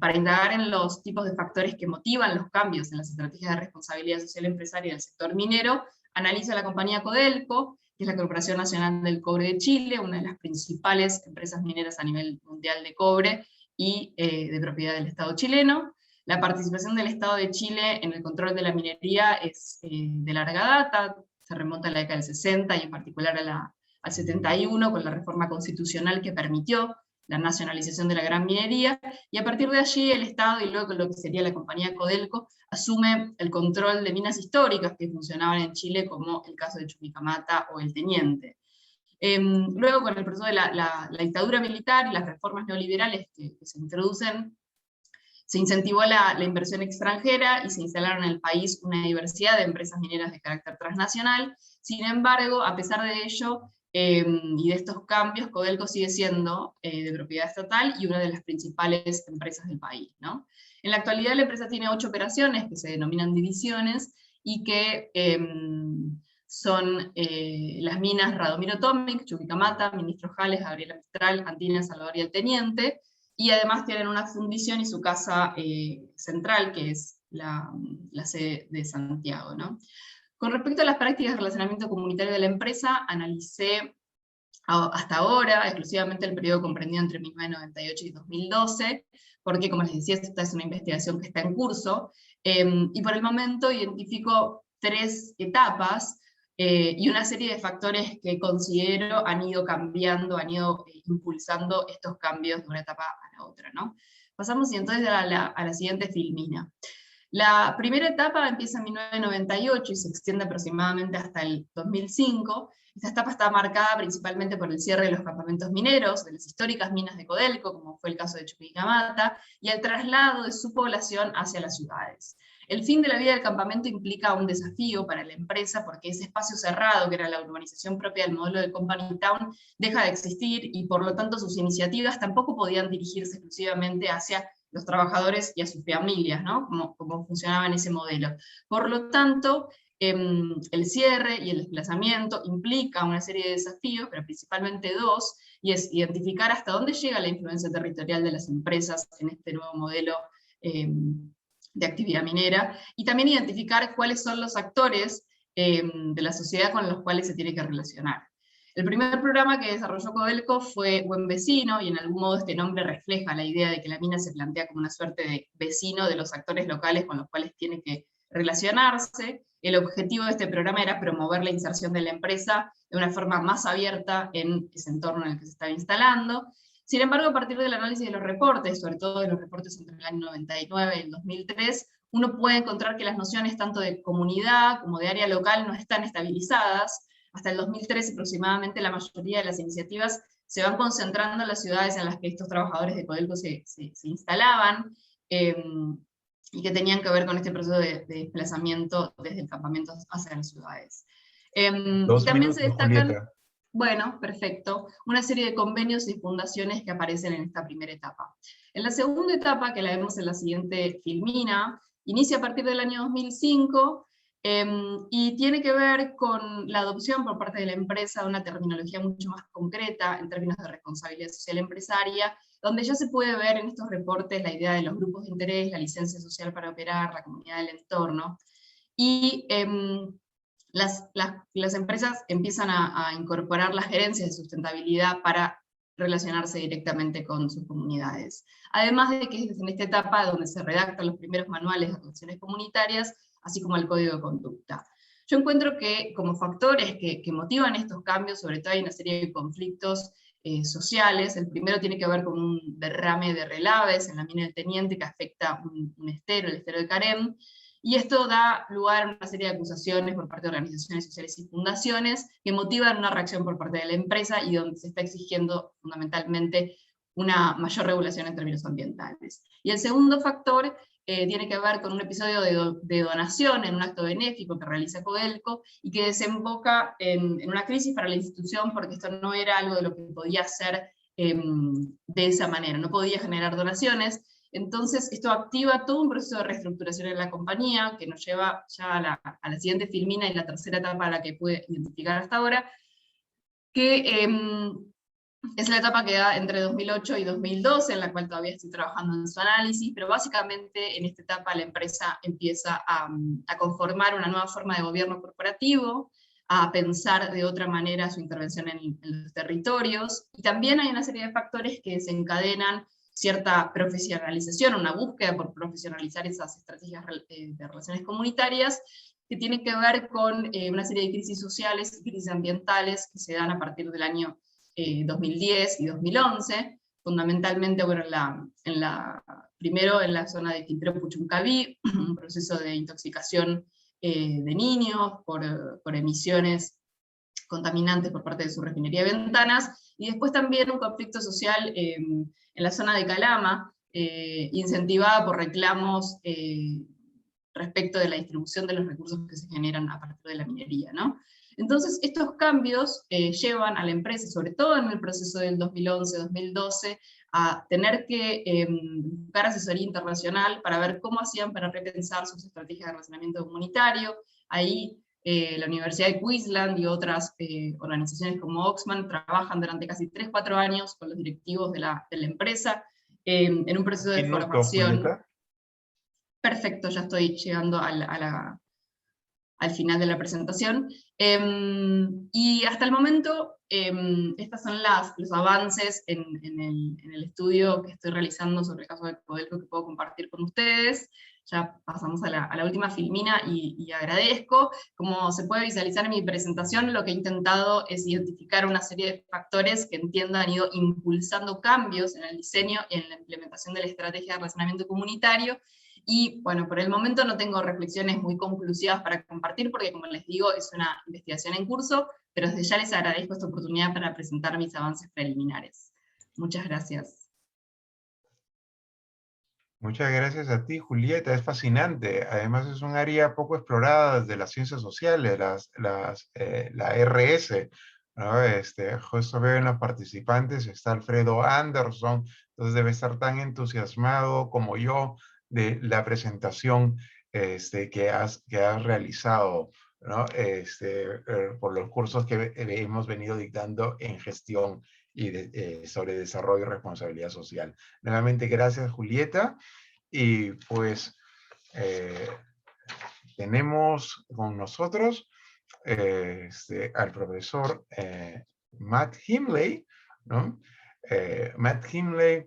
para indagar en los tipos de factores que motivan los cambios en las estrategias de responsabilidad social empresaria del sector minero. Analizo la compañía Codelco, que es la Corporación Nacional del Cobre de Chile, una de las principales empresas mineras a nivel mundial de cobre y de propiedad del Estado chileno. La participación del Estado de Chile en el control de la minería es de larga data, se remonta a la década del 60 y en particular al 71 con la reforma constitucional que permitió la nacionalización de la gran minería, y a partir de allí el Estado, y luego con lo que sería la compañía Codelco, asume el control de minas históricas que funcionaban en Chile, como el caso de Chuquicamata o el Teniente. Luego, con el proceso de la dictadura militar y las reformas neoliberales que se introducen, se incentivó la inversión extranjera y se instalaron en el país una diversidad de empresas mineras de carácter transnacional. Sin embargo, a pesar de ello, y de estos cambios, Codelco sigue siendo de propiedad estatal y una de las principales empresas del país, ¿no? En la actualidad la empresa tiene 8 operaciones que se denominan divisiones y que son las minas Radomiro Tomic, Chuquicamata, Ministro Jales, Gabriela Mistral, Antina, Salvador y el Teniente, y además tienen una fundición y su casa central, que es la sede de Santiago, ¿no? Con respecto a las prácticas de relacionamiento comunitario de la empresa, analicé hasta ahora exclusivamente el periodo comprendido entre 1998 y 2012, porque, como les decía, esta es una investigación que está en curso, y por el momento identifico 3 etapas y una serie de factores que considero han ido cambiando, han ido impulsando estos cambios de una etapa a la otra, ¿no? Pasamos entonces a la siguiente filmina. La primera etapa empieza en 1998 y se extiende aproximadamente hasta el 2005. Esta etapa está marcada principalmente por el cierre de los campamentos mineros, de las históricas minas de Codelco, como fue el caso de Chuquicamata, y el traslado de su población hacia las ciudades. El fin de la vida del campamento implica un desafío para la empresa porque ese espacio cerrado, que era la urbanización propia del modelo de Company Town, deja de existir y por lo tanto sus iniciativas tampoco podían dirigirse exclusivamente hacia los trabajadores y a sus familias, ¿no? Como funcionaba en ese modelo. Por lo tanto, el cierre y el desplazamiento implica una serie de desafíos, pero principalmente 2, y es identificar hasta dónde llega la influencia territorial de las empresas en este nuevo modelo de actividad minera, y también identificar cuáles son los actores de la sociedad con los cuales se tiene que relacionar. El primer programa que desarrolló Codelco fue Buen Vecino, y en algún modo este nombre refleja la idea de que la mina se plantea como una suerte de vecino de los actores locales con los cuales tiene que relacionarse. El objetivo de este programa era promover la inserción de la empresa de una forma más abierta en ese entorno en el que se estaba instalando. Sin embargo, a partir del análisis de los reportes, sobre todo de los reportes entre el año 99 y el 2003, uno puede encontrar que las nociones tanto de comunidad como de área local no están estabilizadas. Hasta el 2013 aproximadamente la mayoría de las iniciativas se van concentrando en las ciudades en las que estos trabajadores de Codelco se instalaban, y que tenían que ver con este proceso de desplazamiento desde el campamento hacia las ciudades. Y también se destacan, Julieta. Bueno, perfecto, una serie de convenios y fundaciones que aparecen en esta primera etapa. En la segunda etapa, que la vemos en la siguiente filmina, inicia a partir del año 2005, y tiene que ver con la adopción por parte de la empresa de una terminología mucho más concreta en términos de responsabilidad social empresaria, donde ya se puede ver en estos reportes la idea de los grupos de interés, la licencia social para operar, la comunidad del entorno. y las empresas empiezan a incorporar las gerencias de sustentabilidad para relacionarse directamente con sus comunidades. Además de que es en esta etapa donde se redactan los primeros manuales de acciones comunitarias, así como el código de conducta. Yo encuentro que como factores que motivan estos cambios, sobre todo hay una serie de conflictos sociales. El primero tiene que ver con un derrame de relaves en la mina del Teniente que afecta un estero, el estero de Carem, y esto da lugar a una serie de acusaciones por parte de organizaciones sociales y fundaciones que motivan una reacción por parte de la empresa y donde se está exigiendo fundamentalmente una mayor regulación en términos ambientales. Y el segundo factor tiene que ver con un episodio de donación en un acto benéfico que realiza Codelco y que desemboca en una crisis para la institución porque esto no era algo de lo que podía hacer de esa manera, no podía generar donaciones. Entonces, esto activa todo un proceso de reestructuración en la compañía, que nos lleva ya a la siguiente filmina y la tercera etapa a la que pude identificar hasta ahora, que es la etapa que da entre 2008 y 2012, en la cual todavía estoy trabajando en su análisis, pero básicamente en esta etapa la empresa empieza a conformar una nueva forma de gobierno corporativo, a pensar de otra manera su intervención en los territorios, y también hay una serie de factores que desencadenan cierta profesionalización, una búsqueda por profesionalizar esas estrategias de relaciones comunitarias, que tiene que ver con una serie de crisis sociales y crisis ambientales que se dan a partir del año 2010 y 2011, fundamentalmente bueno, primero en la zona de Quintero Puchuncaví, un proceso de intoxicación de niños por emisiones contaminantes por parte de su refinería de Ventanas, y después también un conflicto social en la zona de Calama, incentivada por reclamos respecto de la distribución de los recursos que se generan a partir de la minería, ¿no? Entonces, estos cambios llevan a la empresa, sobre todo en el proceso del 2011-2012, a tener que buscar asesoría internacional para ver cómo hacían para repensar sus estrategias de relacionamiento comunitario. Ahí la Universidad de Queensland y otras organizaciones como Oxfam trabajan durante casi 3-4 años con los directivos de la empresa en un proceso de formación. Julieta. Perfecto, ya estoy llegando al final de la presentación. Y hasta el momento, estos son los avances en el estudio que estoy realizando sobre el caso de Codelco que puedo compartir con ustedes. Ya pasamos a la última filmina y agradezco. Como se puede visualizar en mi presentación, lo que he intentado es identificar una serie de factores que entiendo han ido impulsando cambios en el diseño y en la implementación de la estrategia de relacionamiento comunitario. Y bueno, por el momento no tengo reflexiones muy conclusivas para compartir, porque como les digo, es una investigación en curso, pero desde ya les agradezco esta oportunidad para presentar mis avances preliminares. Muchas gracias. Muchas gracias a ti, Julieta. Es fascinante. Además, es un área poco explorada desde las ciencias sociales, la RS, ¿no? Justo veo en los participantes, está Alfredo Anderson, entonces debe estar tan entusiasmado como yo de la presentación que has realizado, ¿no? Por los cursos que hemos venido dictando en gestión y sobre desarrollo y responsabilidad social. Nuevamente, gracias, Julieta. Y pues tenemos con nosotros al profesor Matt Himley, ¿no? Matt Himley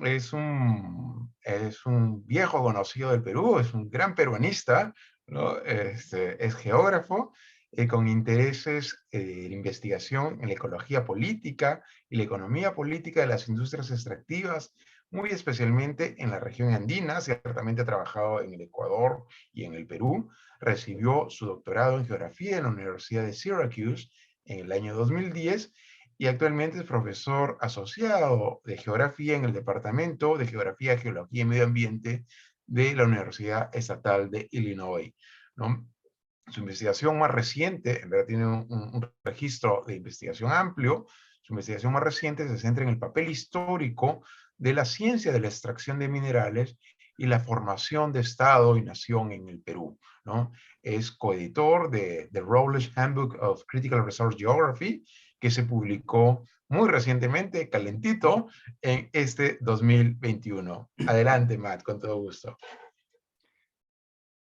es un viejo conocido del Perú, es un gran peruanista, ¿no? Es geógrafo con intereses en investigación en la ecología política y la economía política de las industrias extractivas, muy especialmente en la región andina. Ciertamente ha trabajado en el Ecuador y en el Perú. Recibió su doctorado en geografía en la Universidad de Syracuse en el año 2010 y actualmente es profesor asociado de geografía en el Departamento de Geografía, Geología y Medio Ambiente de la Universidad Estatal de Illinois, ¿no? Su investigación más reciente, en verdad tiene un registro de investigación amplio. Su investigación más reciente se centra en el papel histórico de la ciencia de la extracción de minerales y la formación de Estado y nación en el Perú, ¿no? Es coeditor de The Routledge Handbook of Critical Resource Geography, que se publicó muy recientemente, calentito, en este 2021. Adelante, Matt, con todo gusto.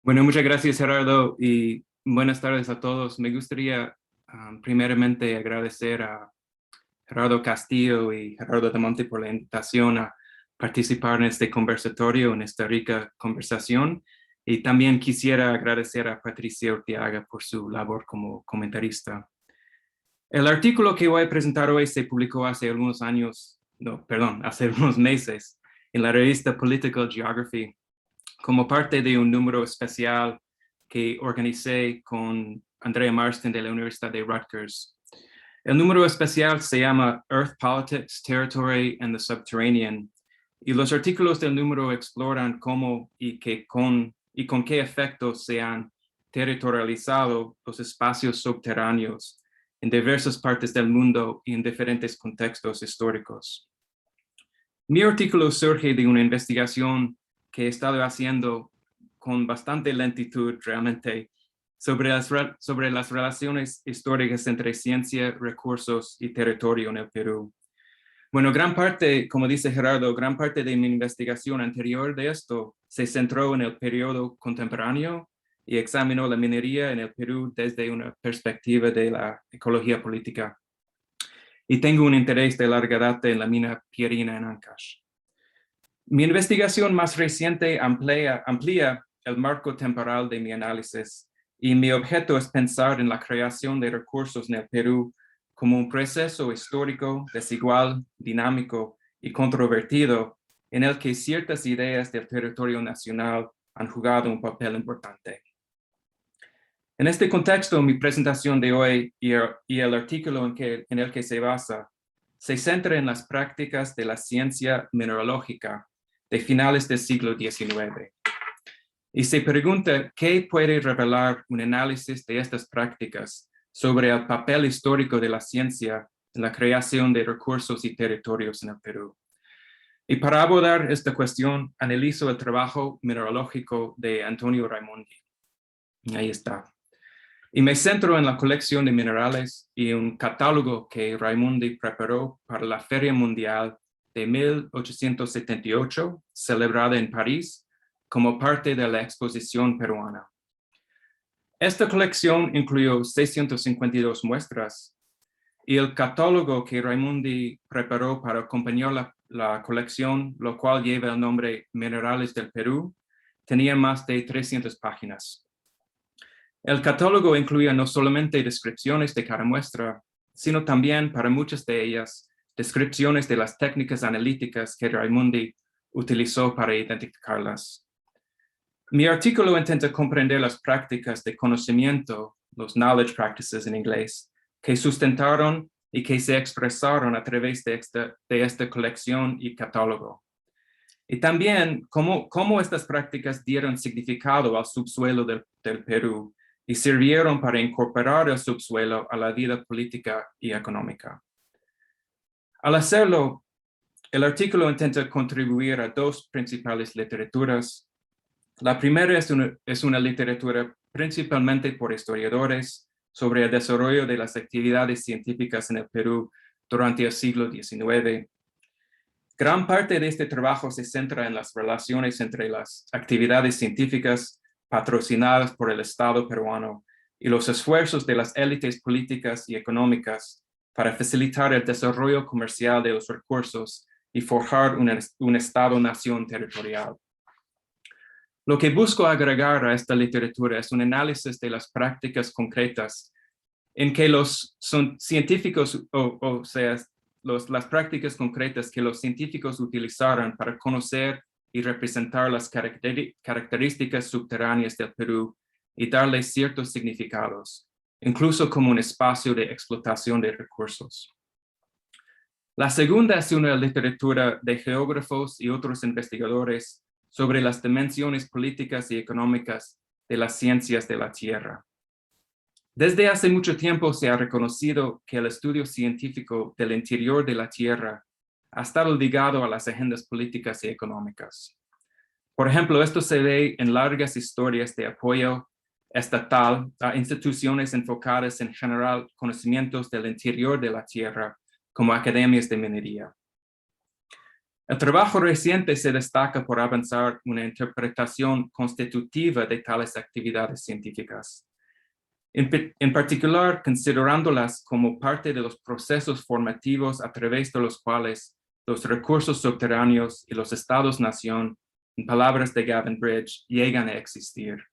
Bueno, muchas gracias, Gerardo, y buenas tardes a todos. Me gustaría primeramente agradecer a Gerardo Castillo y Gerardo de Monte por la invitación a participar en este conversatorio, en esta rica conversación. Y también quisiera agradecer a Patricia Urteaga por su labor como comentarista. El artículo que voy a presentar hoy se publicó hace algunos meses en la revista Political Geography como parte de un número especial que organicé con Andrea Marston de la Universidad de Rutgers. El número especial se llama Earth Politics, Territory and the Subterranean, y los artículos del número exploran cómo y con qué efectos se han territorializado los espacios subterráneos en diversas partes del mundo y en diferentes contextos históricos. Mi artículo surge de una investigación que he estado haciendo con bastante lentitud realmente sobre las relaciones históricas entre ciencia, recursos y territorio en el Perú. Bueno, gran parte, como dice Gerardo, gran parte de mi investigación anterior de esto se centró en el periodo contemporáneo y examinó la minería en el Perú desde una perspectiva de la ecología política. Y tengo un interés de larga data en la mina Pierina en Ancash. Mi investigación más reciente amplía el marco temporal de mi análisis y mi objeto es pensar en la creación de recursos en el Perú como un proceso histórico, desigual, dinámico y controvertido en el que ciertas ideas del territorio nacional han jugado un papel importante. En este contexto, mi presentación de hoy y el artículo en el que se basa se centra en las prácticas de la ciencia mineralógica de finales del siglo XIX. Y se pregunta qué puede revelar un análisis de estas prácticas sobre el papel histórico de la ciencia en la creación de recursos y territorios en el Perú. Y para abordar esta cuestión, analizo el trabajo mineralógico de Antonio Raimondi. Ahí está. Y me centro en la colección de minerales y un catálogo que Raimondi preparó para la Feria Mundial de 1878, celebrada en París, como parte de la exposición peruana. Esta colección incluyó 652 muestras y el catálogo que Raimondi preparó para acompañar la colección, lo cual lleva el nombre Minerales del Perú, tenía más de 300 páginas. El catálogo incluía no solamente descripciones de cada muestra, sino también, para muchas de ellas, descripciones de las técnicas analíticas que Raimondi utilizó para identificarlas. Mi artículo intenta comprender las prácticas de conocimiento, los knowledge practices en inglés, que sustentaron y que se expresaron a través de esta colección y catálogo. Y también cómo estas prácticas dieron significado al subsuelo del Perú y sirvieron para incorporar el subsuelo a la vida política y económica. Al hacerlo, el artículo intenta contribuir a dos principales literaturas. La primera es una literatura principalmente por historiadores sobre el desarrollo de las actividades científicas en el Perú durante el siglo XIX. Gran parte de este trabajo se centra en las relaciones entre las actividades científicas patrocinadas por el Estado peruano y los esfuerzos de las élites políticas y económicas para facilitar el desarrollo comercial de los recursos y forjar un Estado-nación territorial. Lo que busco agregar a esta literatura es un análisis de las prácticas concretas en que los científicos, las prácticas concretas que los científicos utilizaron para conocer y representar las características subterráneas del Perú y darles ciertos significados, incluso como un espacio de explotación de recursos. La segunda es una literatura de geógrafos y otros investigadores sobre las dimensiones políticas y económicas de las ciencias de la Tierra. Desde hace mucho tiempo se ha reconocido que el estudio científico del interior de la Tierra ha estado ligado a las agendas políticas y económicas. Por ejemplo, esto se ve en largas historias de apoyo estatal a instituciones enfocadas en generar conocimientos del interior de la Tierra, como academias de minería. El trabajo reciente se destaca por avanzar una interpretación constitutiva de tales actividades científicas. En particular, considerándolas como parte de los procesos formativos a través de los cuales los recursos subterráneos y los estados-nación, en palabras de Gavin Bridge, llegan a existir.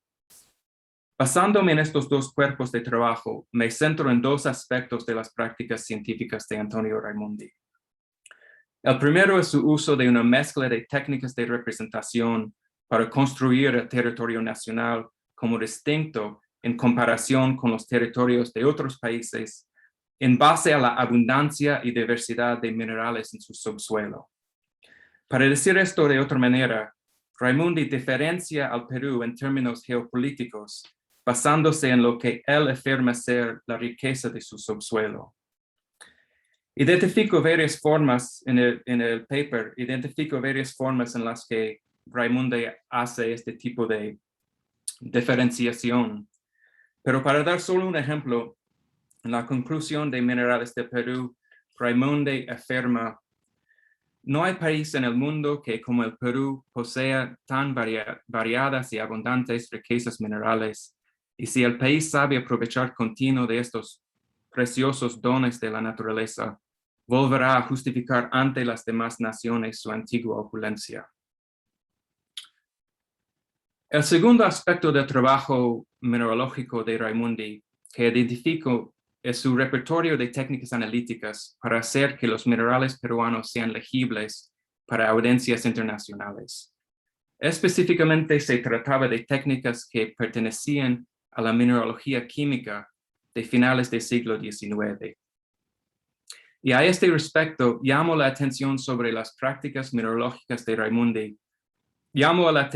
Basándome en estos dos cuerpos de trabajo, me centro en dos aspectos de las prácticas científicas de Antonio Raimondi. El primero es su uso de una mezcla de técnicas de representación para construir el territorio nacional como distinto en comparación con los territorios de otros países, en base a la abundancia y diversidad de minerales en su subsuelo. Para decir esto de otra manera, Raimondi diferencia al Perú en términos geopolíticos, basándose en lo que él afirma ser la riqueza de su subsuelo. Identifico varias formas en el paper, en las que Raimondi hace este tipo de diferenciación. Pero para dar solo un ejemplo, en la conclusión de Minerales del Perú, Raimondi afirma: no hay país en el mundo que, como el Perú, posea tan variadas y abundantes riquezas minerales, y si el país sabe aprovechar continuo de estos preciosos dones de la naturaleza, volverá a justificar ante las demás naciones su antigua opulencia. El segundo aspecto del trabajo mineralógico de Raimondi que identifico es su repertorio de técnicas analíticas para hacer que los minerales peruanos sean legibles para audiencias internacionales. Específicamente se trataba de técnicas que pertenecían a la mineralogía química de finales del siglo XIX. Y a este respecto, llamo la atención sobre las prácticas mineralógicas de Raimondi. Llamo la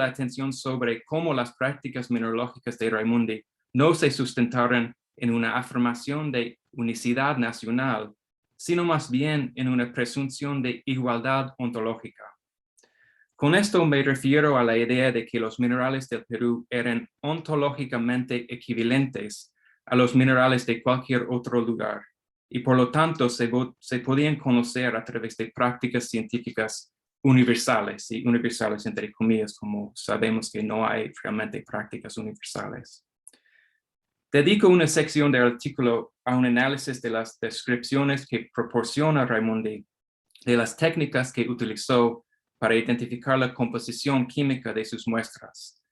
atención sobre cómo las prácticas mineralógicas de Raimondi no se sustentaron en una afirmación de unicidad nacional, sino más bien en una presunción de igualdad ontológica. Con esto me refiero a la idea de que los minerales del Perú eran ontológicamente equivalentes a los minerales de cualquier otro lugar, y por lo tanto se podían conocer a través de prácticas científicas universales, y universales entre comillas, como sabemos que no hay realmente prácticas universales. Dedico una sección del artículo a un análisis de las descripciones que proporciona Raimondi de las técnicas que utilizó para identificar la composición química de sus muestras.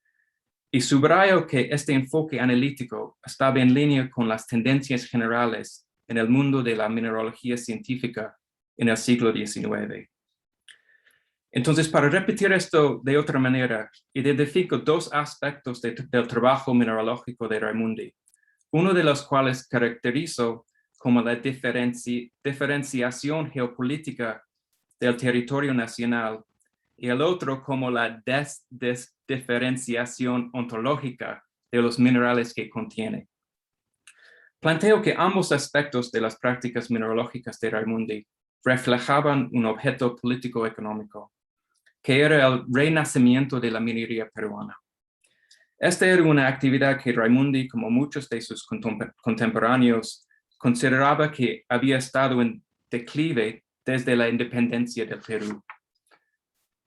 Y subrayo que este enfoque analítico estaba en línea con las tendencias generales en el mundo de la mineralogía científica en el siglo XIX. Entonces, para repetir esto de otra manera, identifico dos aspectos del trabajo mineralógico de Raimondi, uno de los cuales caracterizo como la diferenciación geopolítica del territorio nacional y el otro como la desdiferenciación ontológica de los minerales que contiene. Planteo que ambos aspectos de las prácticas mineralógicas de Raimondi reflejaban un objeto político-económico, que era el renacimiento de la minería peruana. Esta era una actividad que Raimondi, como muchos de sus contemporáneos, consideraba que había estado en declive desde la independencia del Perú.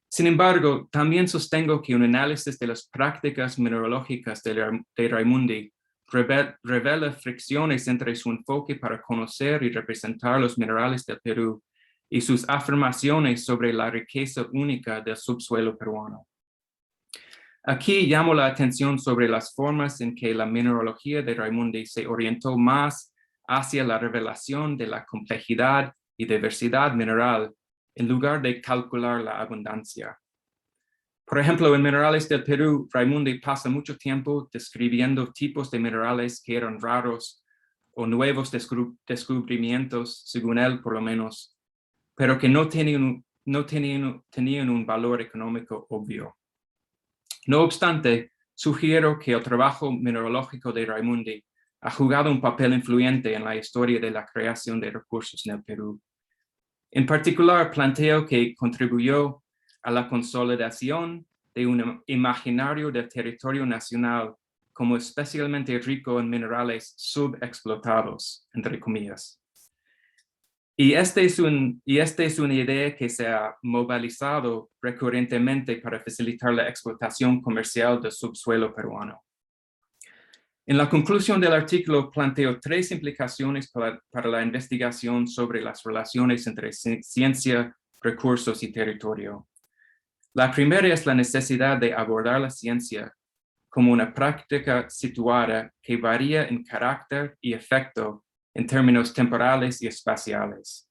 Sin embargo, también sostengo que un análisis de las prácticas mineralógicas de Raimondi revela fricciones entre su enfoque para conocer y representar los minerales del Perú y sus afirmaciones sobre la riqueza única del subsuelo peruano. Aquí llamo la atención sobre las formas en que la mineralogía de Raimondi se orientó más hacia la revelación de la complejidad y diversidad mineral en lugar de calcular la abundancia. Por ejemplo, en Minerales del Perú, Raimondi pasa mucho tiempo describiendo tipos de minerales que eran raros o nuevos descubrimientos, según él por lo menos, pero que no tenían un valor económico obvio. No obstante, sugiero que el trabajo mineralógico de Raimondi ha jugado un papel influyente en la historia de la creación de recursos en el Perú. En particular, planteo que contribuyó a la consolidación de un imaginario del territorio nacional como especialmente rico en minerales subexplotados, entre comillas. Y esta es una idea que se ha movilizado recurrentemente para facilitar la explotación comercial del subsuelo peruano. En la conclusión del artículo planteo 3 implicaciones para la investigación sobre las relaciones entre ciencia, recursos y territorio. La primera es la necesidad de abordar la ciencia como una práctica situada que varía en carácter y efecto en términos temporales y espaciales.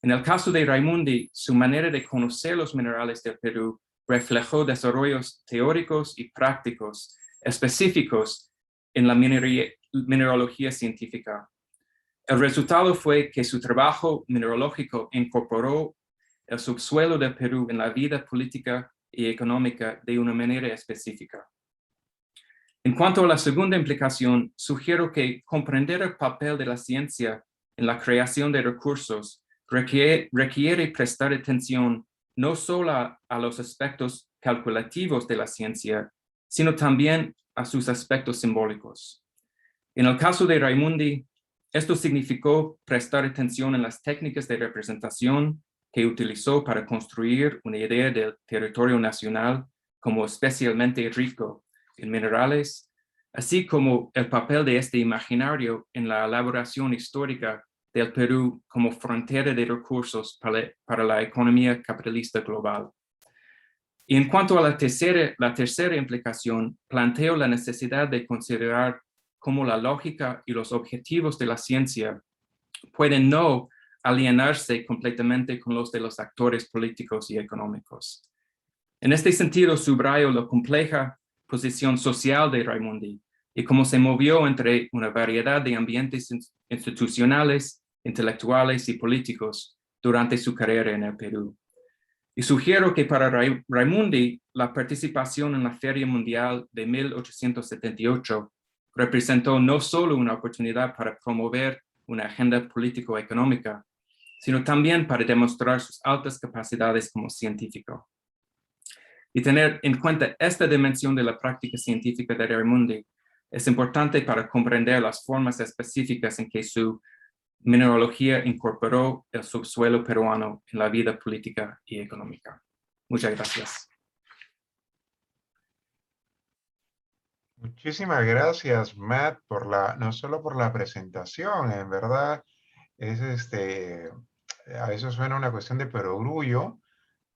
En el caso de Raimundi, su manera de conocer los minerales del Perú reflejó desarrollos teóricos y prácticos específicos en la mineralogía científica. El resultado fue que su trabajo mineralógico incorporó el subsuelo del Perú en la vida política y económica de una manera específica. En cuanto a la segunda implicación, sugiero que comprender el papel de la ciencia en la creación de recursos requiere prestar atención no solo a los aspectos calculativos de la ciencia, sino también a sus aspectos simbólicos. En el caso de Raimundi, esto significó prestar atención en las técnicas de representación que utilizó para construir una idea del territorio nacional como especialmente rico en minerales, así como el papel de este imaginario en la elaboración histórica del Perú como frontera de recursos para la economía capitalista global. Y en cuanto a la tercera implicación, planteo la necesidad de considerar cómo la lógica y los objetivos de la ciencia pueden no alienarse completamente con los de los actores políticos y económicos. En este sentido, subrayo la compleja posición social de Raimundi y cómo se movió entre una variedad de ambientes institucionales, intelectuales y políticos durante su carrera en el Perú. Y sugiero que para Raimundi, la participación en la Feria Mundial de 1878 representó no solo una oportunidad para promover una agenda político-económica, sino también para demostrar sus altas capacidades como científico. Y tener en cuenta esta dimensión de la práctica científica de Raimundi es importante para comprender las formas específicas en que su mineralogía incorporó el subsuelo peruano en la vida política y económica. Muchas gracias. Muchísimas gracias, Matt, no solo por la presentación, en verdad, a veces suena una cuestión de perogrullo,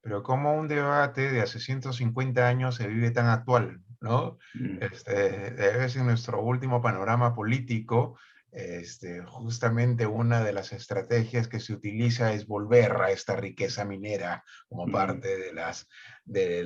pero como un debate de hace 150 años se vive tan actual, ¿no? Debe ser nuestro último panorama político. Justamente una de las estrategias que se utiliza es volver a esta riqueza minera como parte de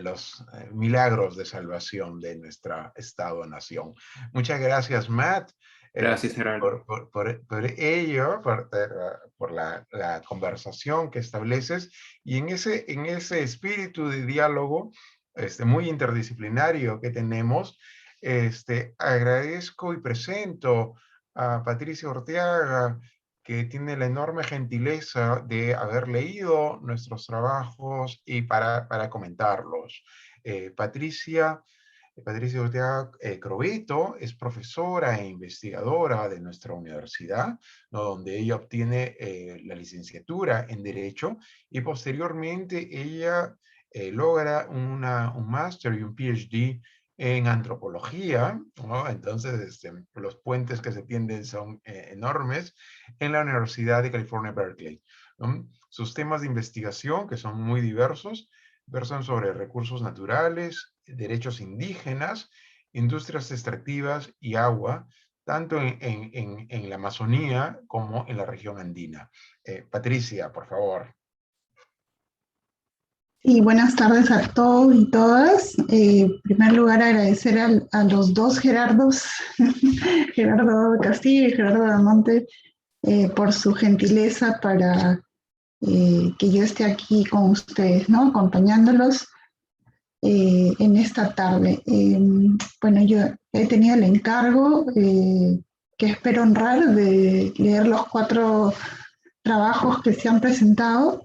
los milagros de salvación de nuestra Estado-nación. Muchas gracias, Matt. Gracias, Gerardo. Por ello, por la conversación que estableces, y en ese espíritu de diálogo muy interdisciplinario que tenemos, agradezco y presento a Patricia Orteaga, que tiene la enorme gentileza de haber leído nuestros trabajos y para comentarlos. Patricia Orteaga Crobeto es profesora e investigadora de nuestra universidad, ¿no? Donde ella obtiene la licenciatura en Derecho y posteriormente ella logra un máster y un PhD en antropología, ¿no? Entonces los puentes que se tienden son enormes, en la Universidad de California, Berkeley, ¿no? Sus temas de investigación, que son muy diversos, versan sobre recursos naturales, derechos indígenas, industrias extractivas y agua, tanto en la Amazonía como en la región andina. Patricia, por favor. Y buenas tardes a todos y todas. En primer lugar, agradecer a los dos Gerardos, Gerardo Castillo y Gerardo Damonte, por su gentileza para que yo esté aquí con ustedes, ¿no? Acompañándolos en esta tarde. Bueno, yo he tenido el encargo, que espero honrar, de leer los 4 trabajos que se han presentado,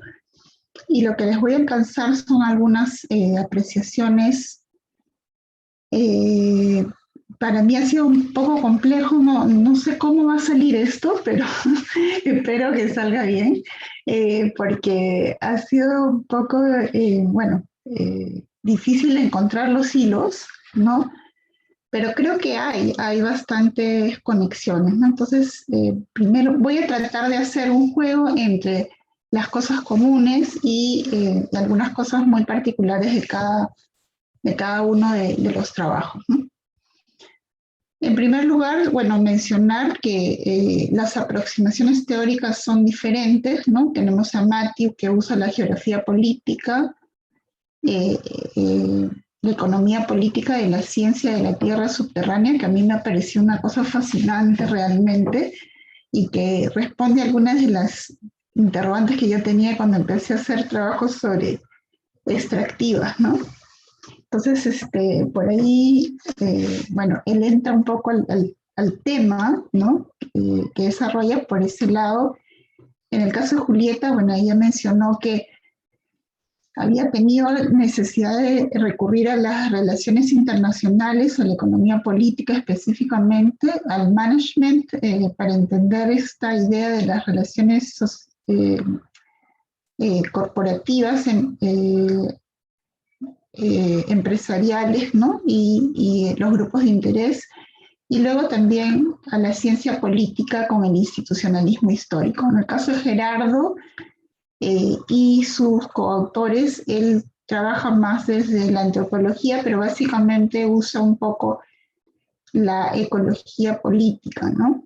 y lo que les voy a alcanzar son algunas apreciaciones para mí ha sido un poco complejo, no sé cómo va a salir esto, pero espero que salga bien, porque ha sido un poco, difícil encontrar los hilos, ¿no? Pero creo que hay bastantes conexiones, ¿no? Entonces, primero voy a tratar de hacer un juego entre las cosas comunes y algunas cosas muy particulares de cada uno de los trabajos, ¿no? En primer lugar, bueno, mencionar que las aproximaciones teóricas son diferentes, ¿no? Tenemos a Matthew, que usa la geografía política, la economía política de la ciencia de la tierra subterránea, que a mí me pareció una cosa fascinante realmente, y que responde a algunas de las interrogantes que yo tenía cuando empecé a hacer trabajos sobre extractivas, ¿no? Entonces, por ahí, bueno, él entra un poco al tema, ¿no? Que desarrolla por ese lado. En el caso de Julieta, bueno, ella mencionó que había tenido necesidad de recurrir a las relaciones internacionales, a la economía política específicamente, al management, para entender esta idea de las relaciones corporativas empresariales, ¿no? Y los grupos de interés, y luego también a la ciencia política con el institucionalismo histórico. En el caso de Gerardo y sus coautores, él trabaja más desde la antropología, pero básicamente usa un poco la ecología política, ¿no?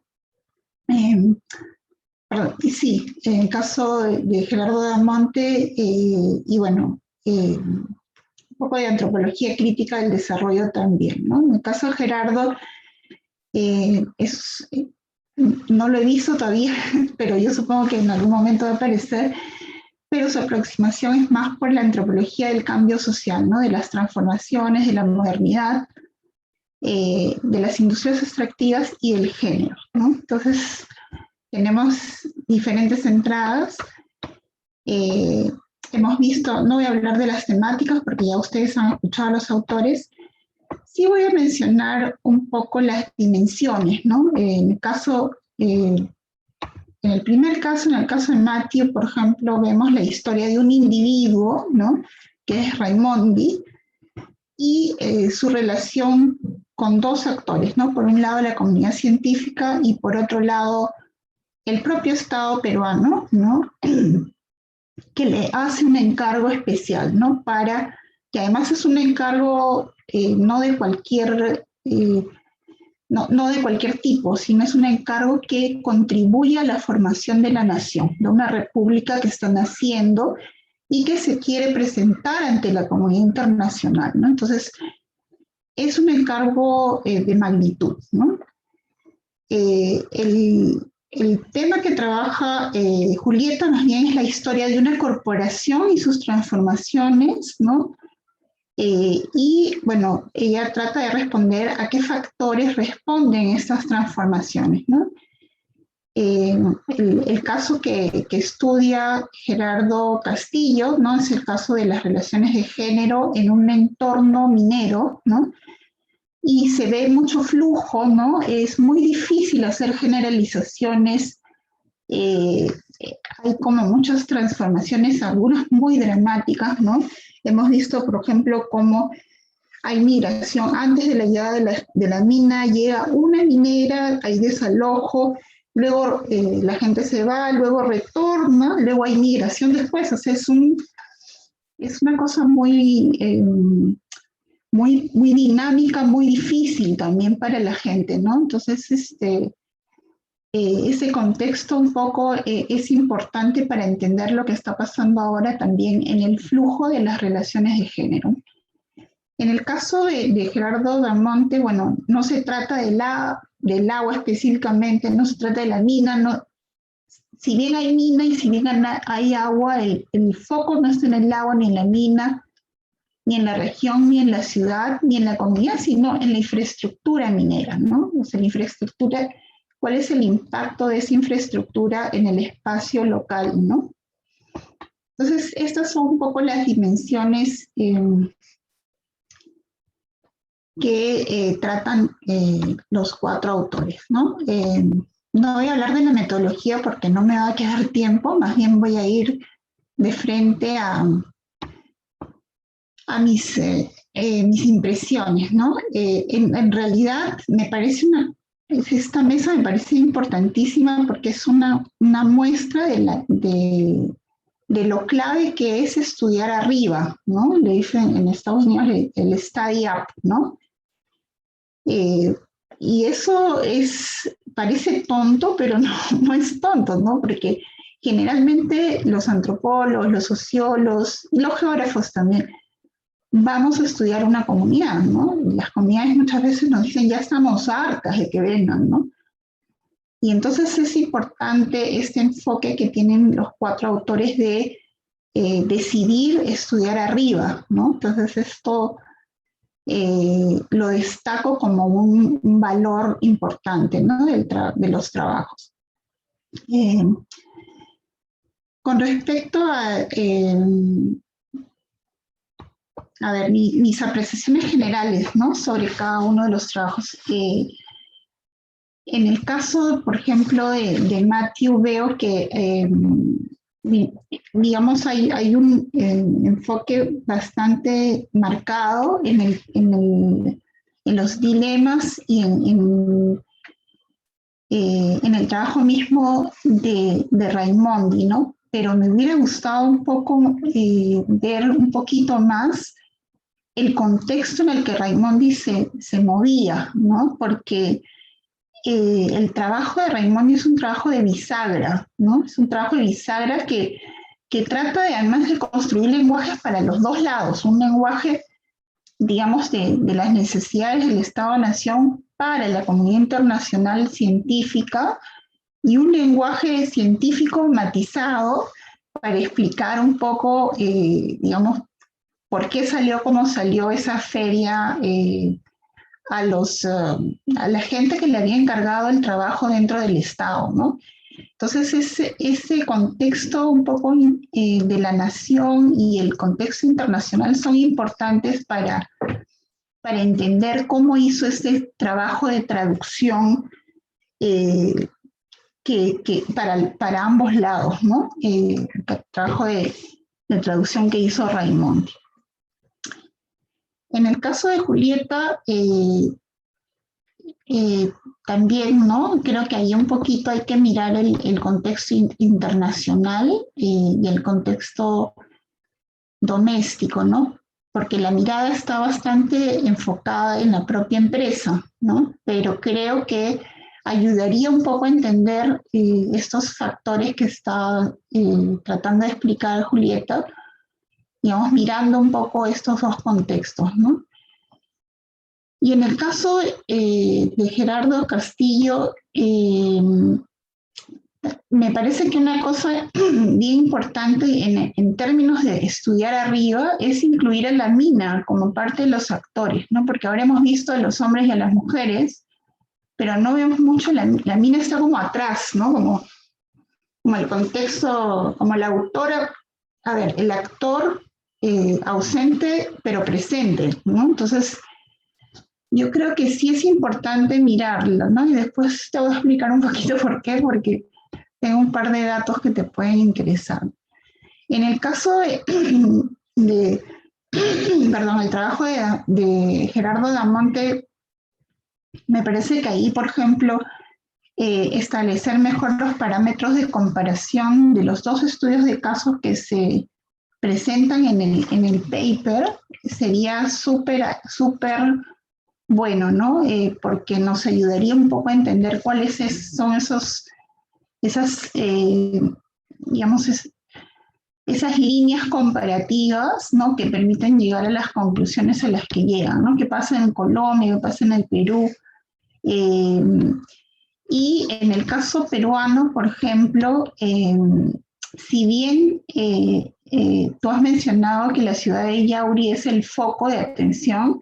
Sí, en el caso de Gerardo Damonte, y bueno, un poco de antropología crítica del desarrollo también, ¿no? En el caso de Gerardo, no lo he visto todavía, pero yo supongo que en algún momento va a aparecer, pero su aproximación es más por la antropología del cambio social, ¿no? De las transformaciones, de la modernidad, de las industrias extractivas y del género, ¿no? Entonces, tenemos diferentes entradas. Hemos visto, no voy a hablar de las temáticas porque ya ustedes han escuchado a los autores. Sí voy a mencionar un poco las dimensiones, ¿no? En el primer caso, en el caso de Matthew, por ejemplo, vemos la historia de un individuo, ¿no? Que es Raimondi, y su relación con dos actores, ¿no? Por un lado la comunidad científica y por otro lado el propio Estado peruano, ¿no? Que le hace un encargo especial, ¿no? Que además es un encargo no de cualquier tipo, sino es un encargo que contribuye a la formación de la nación, de una república que está naciendo y que se quiere presentar ante la comunidad internacional, ¿no? Entonces, es un encargo de magnitud, ¿no? El tema que trabaja Julieta más bien es la historia de una corporación y sus transformaciones, ¿no? Y bueno, ella trata de responder a qué factores responden estas transformaciones, ¿no? El caso que estudia Gerardo Castillo, ¿no? Es el caso de las relaciones de género en un entorno minero, ¿no? Y se ve mucho flujo, ¿no? Es muy difícil hacer generalizaciones. Hay como muchas transformaciones, algunas muy dramáticas, ¿no? Hemos visto, por ejemplo, cómo hay migración. Antes de la llegada de la mina, llega una minera, hay desalojo, luego la gente se va, luego retorna, luego hay migración después. O sea, es una cosa muy dinámica, muy difícil también para la gente, ¿no? Entonces, ese contexto un poco es importante para entender lo que está pasando ahora también en el flujo de las relaciones de género. En el caso de Gerardo Damonte, bueno, no se trata del agua específicamente, no se trata de la mina, no. Si bien hay mina y si bien hay agua, el foco no está en el agua ni en la mina, ni en la región, ni en la ciudad, ni en la comunidad, sino en la infraestructura minera, ¿no? O sea, la infraestructura, ¿cuál es el impacto de esa infraestructura en el espacio local, ¿no? Entonces, estas son un poco las dimensiones que tratan los 4 autores, ¿no? No voy a hablar de la metodología porque no me va a quedar tiempo, más bien voy a ir de frente a mis impresiones, ¿no? En realidad me parece esta mesa me parece importantísima porque es una muestra de lo clave que es estudiar arriba, ¿no? Le dicen en Estados Unidos el study up, ¿no? Y eso parece tonto, pero no es tonto, ¿no? Porque generalmente los antropólogos, los sociólogos y los geógrafos también vamos a estudiar una comunidad, ¿no? Las comunidades muchas veces nos dicen, ya estamos hartas de que vengan, ¿no? Y entonces es importante este enfoque que tienen los 4 autores de decidir estudiar arriba, ¿no? Entonces esto lo destaco como un valor importante, ¿no? De los trabajos. Con respecto a ver, mis apreciaciones generales, ¿no? Sobre cada uno de los trabajos. En el caso, por ejemplo, de Matthew, veo que, digamos, hay un enfoque bastante marcado en los dilemas y en el trabajo mismo de Raimondi, ¿no? Pero me hubiera gustado un poco ver un poquito más el contexto en el que Raimondi se movía, ¿no? Porque el trabajo de Raimondi es un trabajo de bisagra, ¿no? Es un trabajo de bisagra que trata además de construir lenguajes para los 2 lados, un lenguaje, digamos, de las necesidades del Estado-Nación para la comunidad internacional científica y un lenguaje científico matizado para explicar un poco, digamos, por qué salió como salió esa feria a la gente que le había encargado el trabajo dentro del Estado, ¿no? Entonces ese contexto un poco de la nación y el contexto internacional son importantes para entender cómo hizo este trabajo de traducción para ambos lados, ¿no? El trabajo de traducción que hizo Raimondi. En el caso de Julieta, también, ¿no? Creo que ahí un poquito hay que mirar el contexto internacional y el contexto doméstico, ¿no? Porque la mirada está bastante enfocada en la propia empresa, ¿no? Pero creo que ayudaría un poco a entender estos factores que está tratando de explicar Julieta, digamos, mirando un poco estos 2 contextos, ¿no? Y en el caso de Gerardo Castillo, me parece que una cosa bien importante en términos de estudiar arriba es incluir a la mina como parte de los actores, ¿no? Porque ahora hemos visto a los hombres y a las mujeres, pero no vemos mucho, la mina está como atrás, ¿no? Como el contexto, como la autora, a ver, el actor ausente pero presente, ¿no? Entonces, yo creo que sí es importante mirarlo, ¿no? Y después te voy a explicar un poquito por qué, porque tengo un par de datos que te pueden interesar. En el caso perdón, el trabajo de Gerardo Damonte, me parece que ahí, por ejemplo, establecer mejor los parámetros de comparación de los 2 estudios de casos que se presentan en el paper sería súper bueno, ¿no? Porque nos ayudaría un poco a entender cuáles son esas líneas comparativas, ¿no? Que permiten llegar a las conclusiones a las que llegan, ¿no? ¿Qué pasa en Colombia? ¿Qué pasa en el Perú? Y en el caso peruano, por ejemplo, si bien tú has mencionado que la ciudad de Yauri es el foco de atención,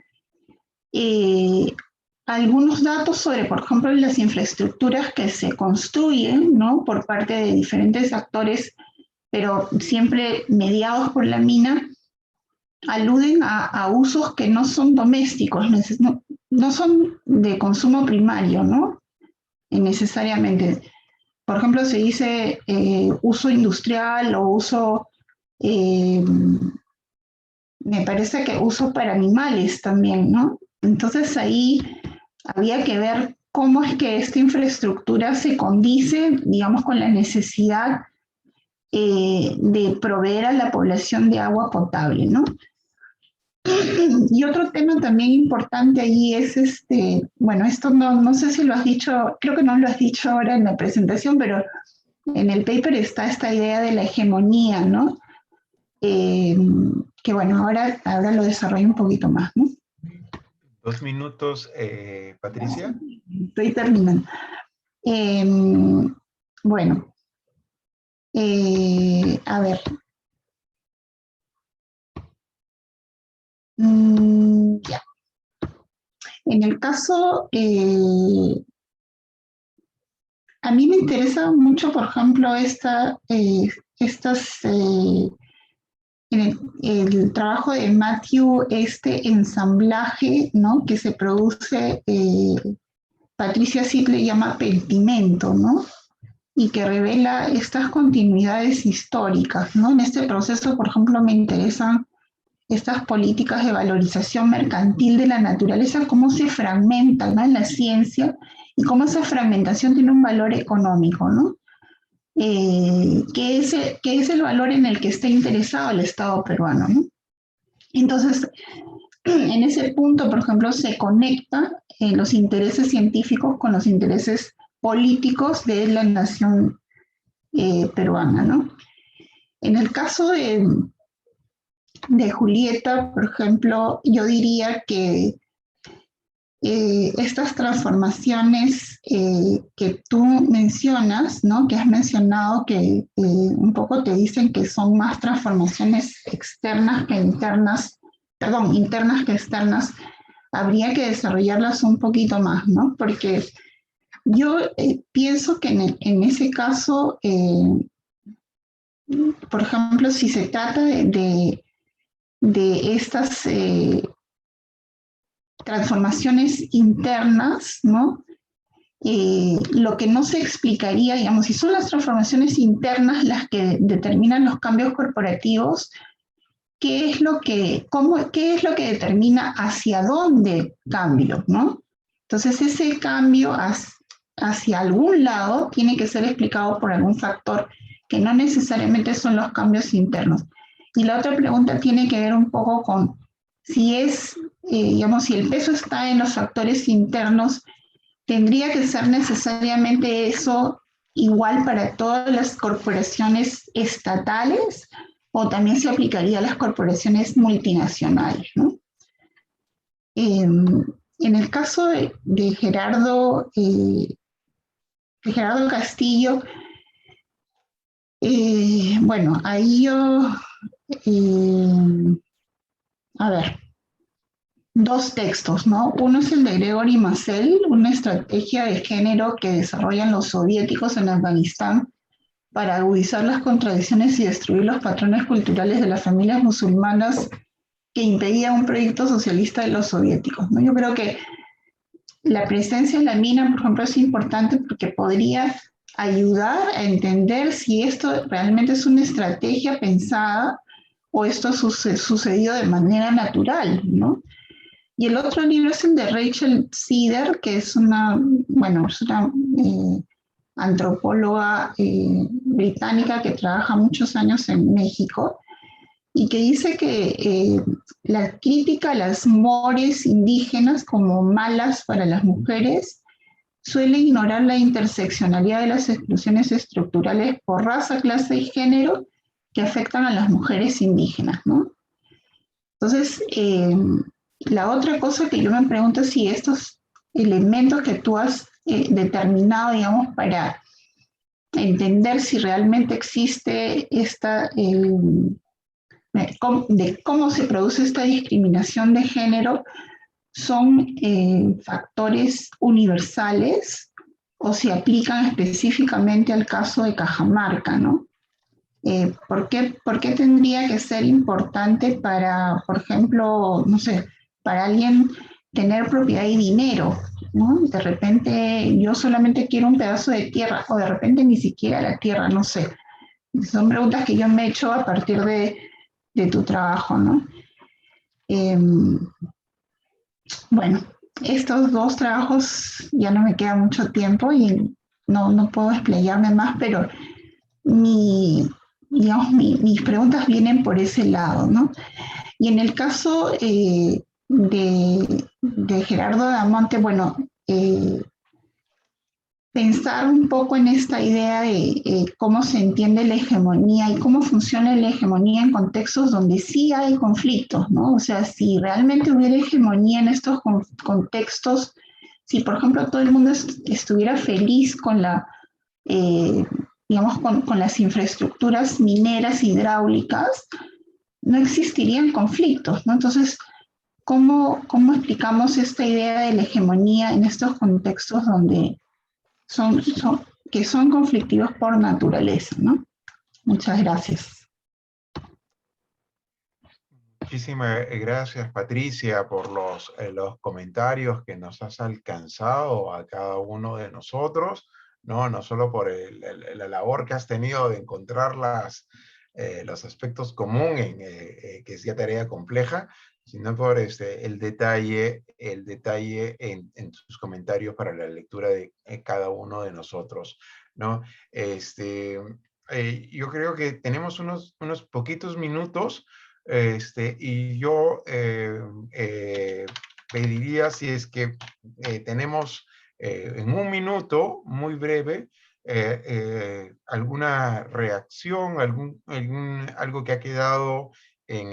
algunos datos sobre, por ejemplo, las infraestructuras que se construyen, ¿no? Por parte de diferentes actores, pero siempre mediados por la mina, aluden a usos que no son domésticos no son de consumo primario, ¿no? Necesariamente. Por ejemplo, se dice uso industrial o uso, me parece que uso para animales también, ¿no? Entonces ahí había que ver cómo es que esta infraestructura se condice, digamos, con la necesidad de proveer a la población de agua potable, ¿no? Y otro tema también importante allí es, bueno, esto no sé si lo has dicho, creo que no lo has dicho ahora en la presentación, pero en el paper está esta idea de la hegemonía, ¿no? Que bueno, ahora lo desarrollo un poquito más, ¿no? 2 minutos, Patricia. Estoy terminando. Bueno, a ver. Ya. En el caso, a mí me interesa mucho, por ejemplo, el trabajo de Matthew, este ensamblaje, ¿no? Que se produce, Patricia Sid le llama pentimento, ¿no? Y que revela estas continuidades históricas, ¿no? En este proceso, por ejemplo, me interesan estas políticas de valorización mercantil de la naturaleza, cómo se fragmentan, ¿no? En la ciencia y cómo esa fragmentación tiene un valor económico, ¿no? ¿Qué es el valor en el que está interesado el Estado peruano, ¿no? Entonces, en ese punto, por ejemplo, se conectan los intereses científicos con los intereses políticos de la nación peruana, ¿no? En el caso de Julieta, por ejemplo, yo diría que estas transformaciones que tú mencionas, ¿no? Que has mencionado que un poco te dicen que son más transformaciones externas que internas, perdón, internas que externas, habría que desarrollarlas un poquito más, ¿no? Porque yo pienso que en ese caso, por ejemplo, si se trata de estas transformaciones internas, ¿no? Lo que no se explicaría, digamos, si son las transformaciones internas las que determinan los cambios corporativos, ¿qué es lo que determina hacia dónde cambio, ¿no? Entonces, ese cambio hacia algún lado tiene que ser explicado por algún factor que no necesariamente son los cambios internos. Y la otra pregunta tiene que ver un poco con si digamos, si el peso está en los factores internos, ¿tendría que ser necesariamente eso igual para todas las corporaciones estatales o también se aplicaría a las corporaciones multinacionales, ¿no? En el caso de Gerardo Castillo, bueno, ahí yo, a ver, dos textos, ¿no? Uno es el de Gregory Massel, una estrategia de género que desarrollan los soviéticos en Afganistán para agudizar las contradicciones y destruir los patrones culturales de las familias musulmanas que impedía un proyecto socialista de los soviéticos, ¿no? Yo creo que la presencia en la mina, por ejemplo, es importante porque podría ayudar a entender si esto realmente es una estrategia pensada o esto sucedió de manera natural, ¿no? Y el otro libro es el de Rachel Seder, que es una antropóloga británica que trabaja muchos años en México y que dice que la crítica a las mores indígenas como malas para las mujeres suele ignorar la interseccionalidad de las exclusiones estructurales por raza, clase y género que afectan a las mujeres indígenas, ¿no? Entonces, la otra cosa que yo me pregunto es si estos elementos que tú has determinado, digamos, para entender si realmente existe de cómo se produce esta discriminación de género, son factores universales o se aplican específicamente al caso de Cajamarca, ¿no? ¿Por qué tendría que ser importante para, por ejemplo, no sé, para alguien tener propiedad y dinero, ¿no? De repente yo solamente quiero un pedazo de tierra, o de repente ni siquiera la tierra, no sé. Son preguntas que yo me he hecho a partir de tu trabajo, ¿no? Bueno, estos dos trabajos ya no me queda mucho tiempo y no puedo explayarme más, pero digamos, mis preguntas vienen por ese lado, ¿no? Y en el caso de Gerardo Damonte, bueno, pensar un poco en esta idea de cómo se entiende la hegemonía y cómo funciona la hegemonía en contextos donde sí hay conflictos, ¿no? O sea, si realmente hubiera hegemonía en estos contextos, si por ejemplo todo el mundo estuviera feliz con digamos, con las infraestructuras mineras hidráulicas, no existirían conflictos, ¿no? Entonces, ¿cómo explicamos esta idea de la hegemonía en estos contextos donde que son conflictivos por naturaleza, ¿no? Muchas gracias. Muchísimas gracias, Patricia, por los comentarios que nos has alcanzado a cada uno de nosotros, no solo por la labor que has tenido de encontrar los aspectos comunes, que es ya tarea compleja, sino por el detalle en sus comentarios para la lectura de cada uno de nosotros, ¿no? Yo creo que tenemos unos poquitos minutos, y yo pediría, si es que tenemos en un minuto, muy breve, alguna reacción, algo que ha quedado en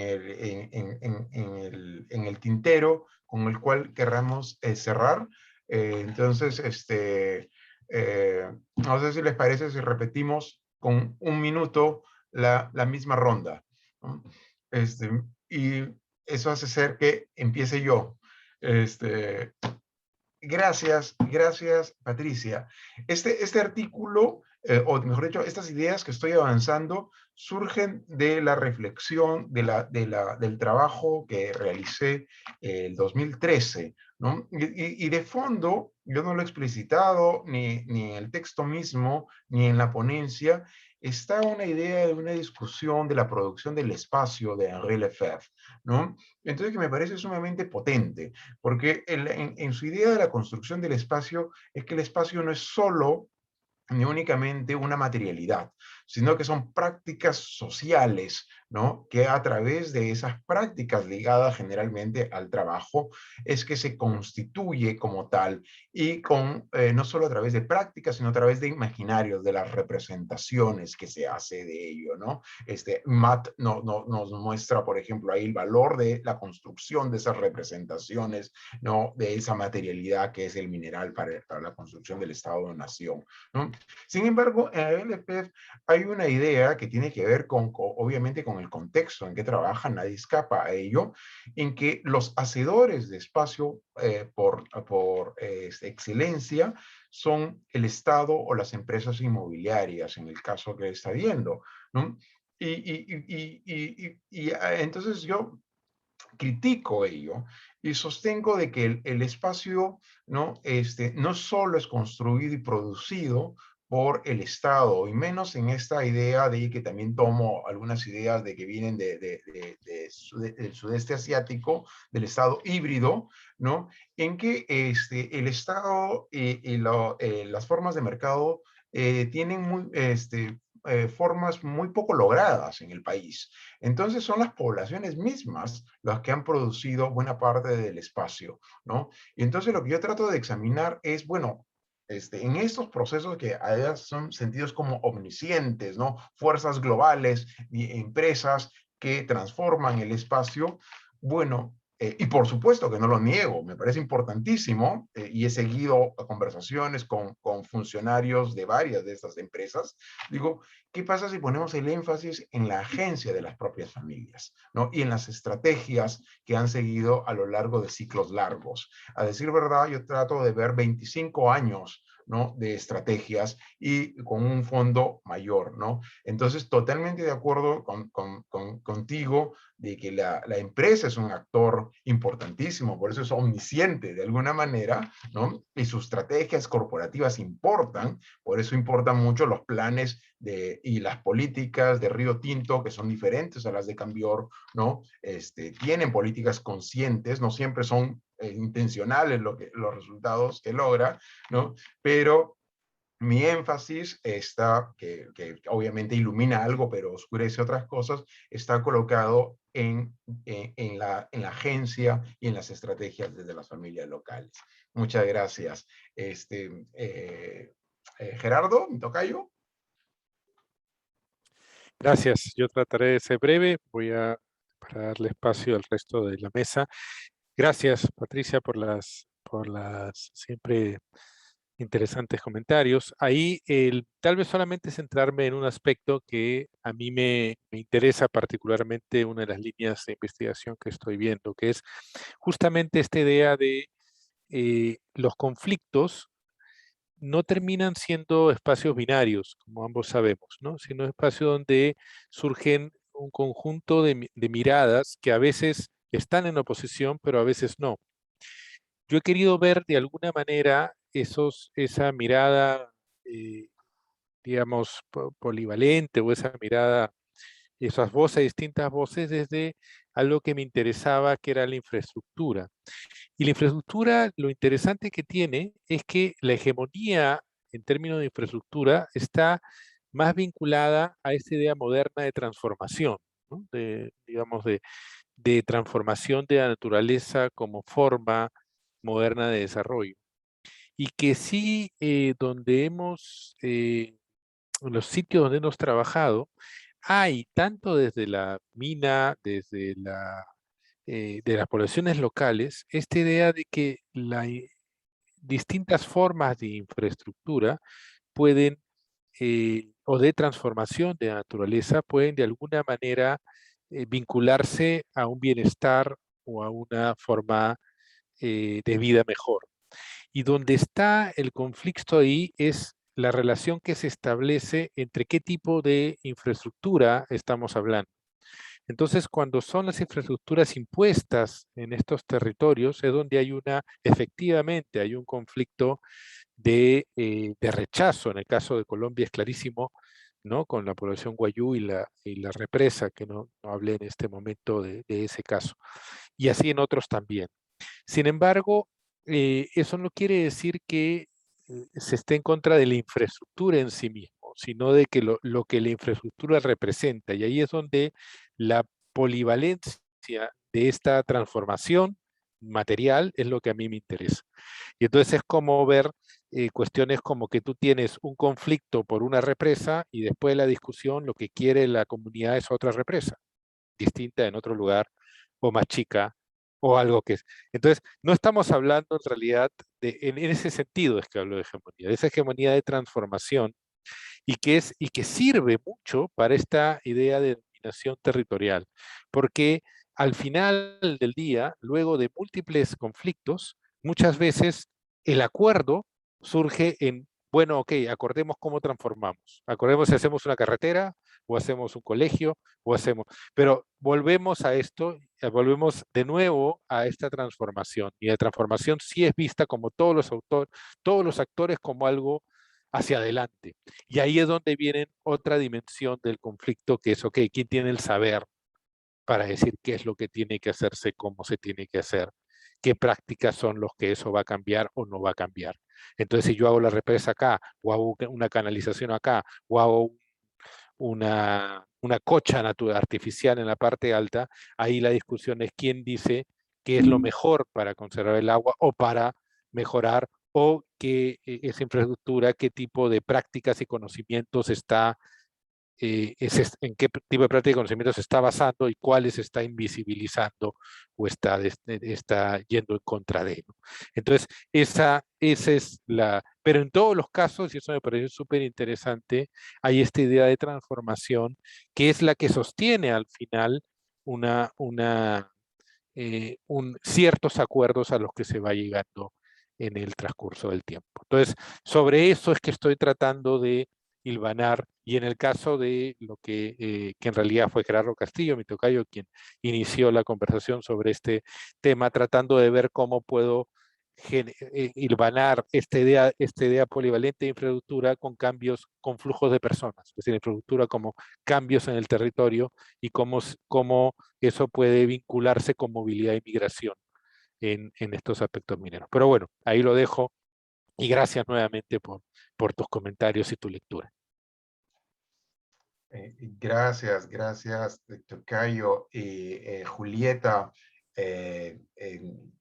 el tintero con el cual querramos cerrar. Entonces, no sé si les parece si repetimos con un minuto la misma ronda, ¿no? Y eso hace ser que empiece yo. Gracias, Patricia. Este artículo, o mejor dicho, estas ideas que estoy avanzando, surgen de la reflexión del trabajo que realicé el 2013, ¿no? Y de fondo, yo no lo he explicitado ni en el texto mismo, ni en la ponencia, está una idea de una discusión de la producción del espacio de Henri Lefebvre, ¿no? Entonces, que me parece sumamente potente, porque en su idea de la construcción del espacio, es que el espacio no es solo ni únicamente una materialidad, sino que son prácticas sociales, ¿no? Que a través de esas prácticas ligadas generalmente al trabajo es que se constituye como tal, y no solo a través de prácticas, sino a través de imaginarios, de las representaciones que se hace de ello, ¿no? Matt nos muestra, por ejemplo, ahí el valor de la construcción de esas representaciones, ¿no? De esa materialidad que es el mineral para la construcción del Estado-nación, ¿no? Sin embargo, en el LPF hay una idea que tiene que ver obviamente con el contexto en que trabaja, nadie escapa a ello, en que los hacedores de espacio por excelencia son el Estado o las empresas inmobiliarias, en el caso que está viendo, ¿no? Entonces yo critico ello y sostengo de que el espacio, ¿no? No solo es construido y producido por el Estado, y menos en esta idea de que también tomo algunas ideas de que vienen del sudeste asiático, del Estado híbrido, ¿no? En que el Estado y las formas de mercado tienen formas muy poco logradas en el país. Entonces son las poblaciones mismas las que han producido buena parte del espacio, ¿no? Y entonces lo que yo trato de examinar es, bueno, en estos procesos que a son sentidos como omniscientes, ¿no? Fuerzas globales y empresas que transforman el espacio, bueno, y por supuesto que no lo niego, me parece importantísimo, y he seguido conversaciones con funcionarios de varias de estas empresas. Digo, ¿qué pasa si ponemos el énfasis en la agencia de las propias familias, ¿no? Y en las estrategias que han seguido a lo largo de ciclos largos? A decir verdad, yo trato de ver 25 años, ¿no? De estrategias y con un fondo mayor, ¿no? Entonces, totalmente de acuerdo contigo de que la empresa es un actor importantísimo, por eso es omnisciente de alguna manera, ¿no? Y sus estrategias corporativas importan, por eso importan mucho los planes y las políticas de Río Tinto, que son diferentes a las de Cambior, ¿no? Tienen políticas conscientes, no siempre son intencionales los resultados que logra, ¿no? Pero mi énfasis está, que obviamente ilumina algo, pero oscurece otras cosas, está colocado en la agencia y en las estrategias desde las familias locales. Muchas gracias. Gerardo, mi tocayo. Gracias. Yo trataré de ser breve. Para darle espacio al resto de la mesa. Gracias, Patricia, por las siempre interesantes comentarios. Ahí, tal vez solamente centrarme en un aspecto que a mí me interesa particularmente, una de las líneas de investigación que estoy viendo, que es justamente esta idea de los conflictos no terminan siendo espacios binarios, como ambos sabemos, ¿no? Sino espacios donde surgen un conjunto de miradas que a veces están en oposición, pero a veces no. Yo he querido ver de alguna manera esa mirada, digamos, polivalente, o esa mirada, esas voces, distintas voces, desde algo que me interesaba, que era la infraestructura. Y la infraestructura, lo interesante que tiene es que la hegemonía en términos de infraestructura está más vinculada a esta idea moderna de transformación, ¿no? Digamos, de transformación de la naturaleza como forma moderna de desarrollo. Y que sí, en los sitios donde hemos trabajado, hay tanto desde la mina, desde de las poblaciones locales, esta idea de que distintas formas de infraestructura pueden, o de transformación de la naturaleza, pueden de alguna manera vincularse a un bienestar o a una forma de vida mejor. Y donde está el conflicto ahí es la relación que se establece entre qué tipo de infraestructura estamos hablando. Entonces, cuando son las infraestructuras impuestas en estos territorios, es donde efectivamente hay un conflicto de rechazo. En el caso de Colombia es clarísimo, ¿no? Con la población Guayú y la represa, que no hablé en este momento de ese caso. Y así en otros también. Sin embargo, eso no quiere decir que se esté en contra de la infraestructura en sí mismo, sino de que lo que la infraestructura representa. Y ahí es donde la polivalencia de esta transformación material es lo que a mí me interesa. Y entonces es como ver cuestiones como que tú tienes un conflicto por una represa y después de la discusión lo que quiere la comunidad es otra represa, distinta en otro lugar o más chica o algo que es. Entonces, no estamos hablando en realidad en ese sentido es que hablo de hegemonía, de esa hegemonía de transformación y que sirve mucho para esta idea de dominación territorial, porque al final del día, luego de múltiples conflictos, muchas veces el acuerdo surge en, bueno, ok, acordemos cómo transformamos, acordemos si hacemos una carretera o hacemos un colegio o hacemos, pero volvemos a esto, volvemos de nuevo a esta transformación, y la transformación sí es vista como todos los actores como algo hacia adelante. Y ahí es donde viene otra dimensión del conflicto, que es, ok, ¿quién tiene el saber para decir qué es lo que tiene que hacerse, cómo se tiene que hacer, qué prácticas son los que eso va a cambiar o no va a cambiar? Entonces, si yo hago la represa acá, o hago una canalización acá, o hago una cocha artificial en la parte alta, ahí la discusión es quién dice qué es lo mejor para conservar el agua o para mejorar, o que esa infraestructura, qué tipo de prácticas y conocimientos en qué tipo de prácticas y conocimientos se está basando y cuáles está invisibilizando o está yendo en contra de, ¿no? Entonces, esa es pero en todos los casos, y eso me pareció súper interesante, hay esta idea de transformación que es la que sostiene al final ciertos acuerdos a los que se va llegando en el transcurso del tiempo. Entonces, sobre eso es que estoy tratando de hilvanar, y en el caso de lo que en realidad fue Gerardo Castillo, mi tocayo, quien inició la conversación sobre este tema, tratando de ver cómo puedo hilvanar esta idea polivalente de infraestructura con cambios, con flujos de personas, es decir, infraestructura como cambios en el territorio y cómo eso puede vincularse con movilidad y migración en estos aspectos mineros. Pero bueno, ahí lo dejo y gracias nuevamente por tus comentarios y tu lectura. Gracias, tocayo. Julieta,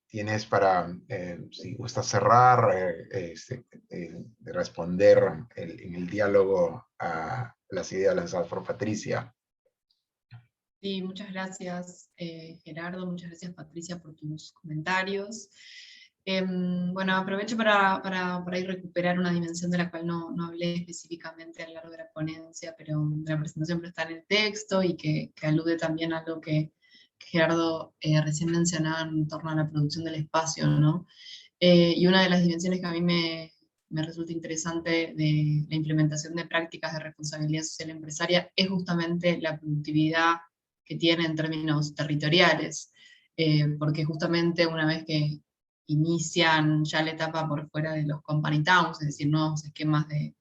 tienes para, si gusta cerrar, de responder en el diálogo a las ideas lanzadas por Patricia. Sí, muchas gracias Gerardo, muchas gracias Patricia por tus comentarios. Bueno, aprovecho para ir a recuperar una dimensión de la cual no hablé específicamente a lo largo de la ponencia, pero de la presentación, pero está en el texto y que alude también a lo que Gerardo recién mencionaba en torno a la producción del espacio, ¿no? Y una de las dimensiones que a mí me resulta interesante de la implementación de prácticas de responsabilidad social empresaria es justamente la productividad que tiene en términos territoriales, porque justamente una vez que inician ya la etapa por fuera de los company towns, es decir, nuevos esquemas de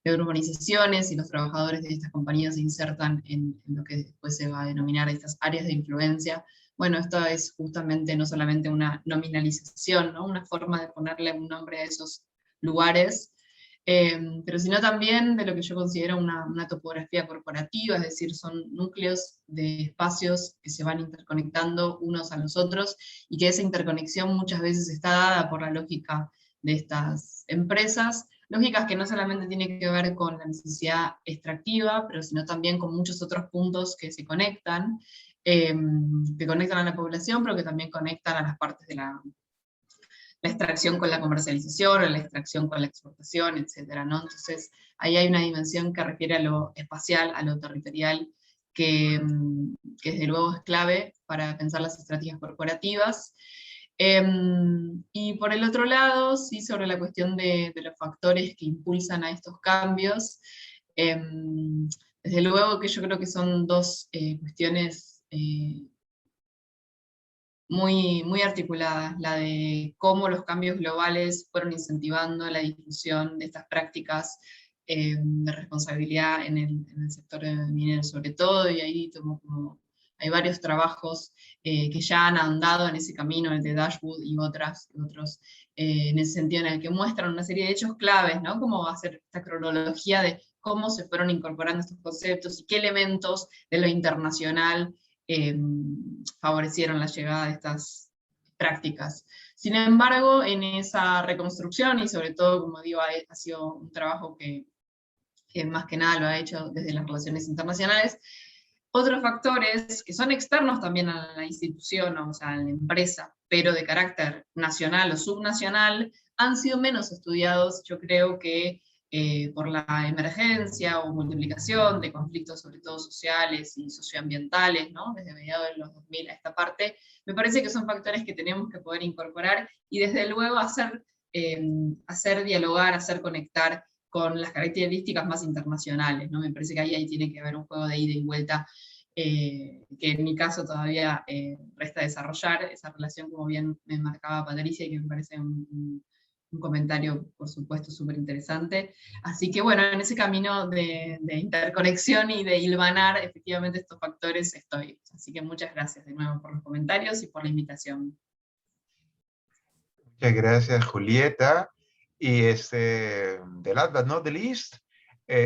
urbanizaciones, y los trabajadores de estas compañías se insertan en lo que después se va a denominar estas áreas de influencia. Bueno, esto es justamente no solamente una nominalización, ¿no? Una forma de ponerle un nombre a esos lugares, pero sino también de lo que yo considero una topografía corporativa, es decir, son núcleos de espacios que se van interconectando unos a los otros, y que esa interconexión muchas veces está dada por la lógica de estas empresas, lógicas que no solamente tienen que ver con la necesidad extractiva, pero sino también con muchos otros puntos que se conectan, que conectan a la población, pero que también conectan a las partes de la extracción con la comercialización, o la extracción con la exportación, etcétera, ¿no? Entonces, ahí hay una dimensión que refiere a lo espacial, a lo territorial, que desde luego es clave para pensar las estrategias corporativas. Y por el otro lado, sí, sobre la cuestión de los factores que impulsan a estos cambios, desde luego que yo creo que son dos cuestiones muy articuladas, la de cómo los cambios globales fueron incentivando la difusión de estas prácticas de responsabilidad en el sector minero sobre todo, y ahí hay varios trabajos que ya han andado en ese camino, el de Dashwood y otros, en ese sentido, en el que muestran una serie de hechos claves, ¿no? Cómo hacer esta cronología de cómo se fueron incorporando estos conceptos y qué elementos de lo internacional favorecieron la llegada de estas prácticas. Sin embargo, en esa reconstrucción, y sobre todo, como digo, ha sido un trabajo que más que nada lo ha hecho desde las relaciones internacionales, otros factores que son externos también a la institución, o sea, a la empresa, pero de carácter nacional o subnacional, han sido menos estudiados, yo creo que por la emergencia o multiplicación de conflictos, sobre todo sociales y socioambientales, ¿no? Desde mediados de los 2000 a esta parte, me parece que son factores que tenemos que poder incorporar y desde luego hacer dialogar, hacer conectar con las características más internacionales, ¿no? Me parece que ahí tiene que haber un juego de ida y vuelta, que en mi caso todavía resta desarrollar, esa relación, como bien me marcaba Patricia, y que me parece un comentario, por supuesto, súper interesante. Así que bueno, en ese camino de interconexión y de hilvanar efectivamente estos factores estoy. Así que muchas gracias de nuevo por los comentarios y por la invitación. Muchas gracias, Julieta. Y the last but not the least,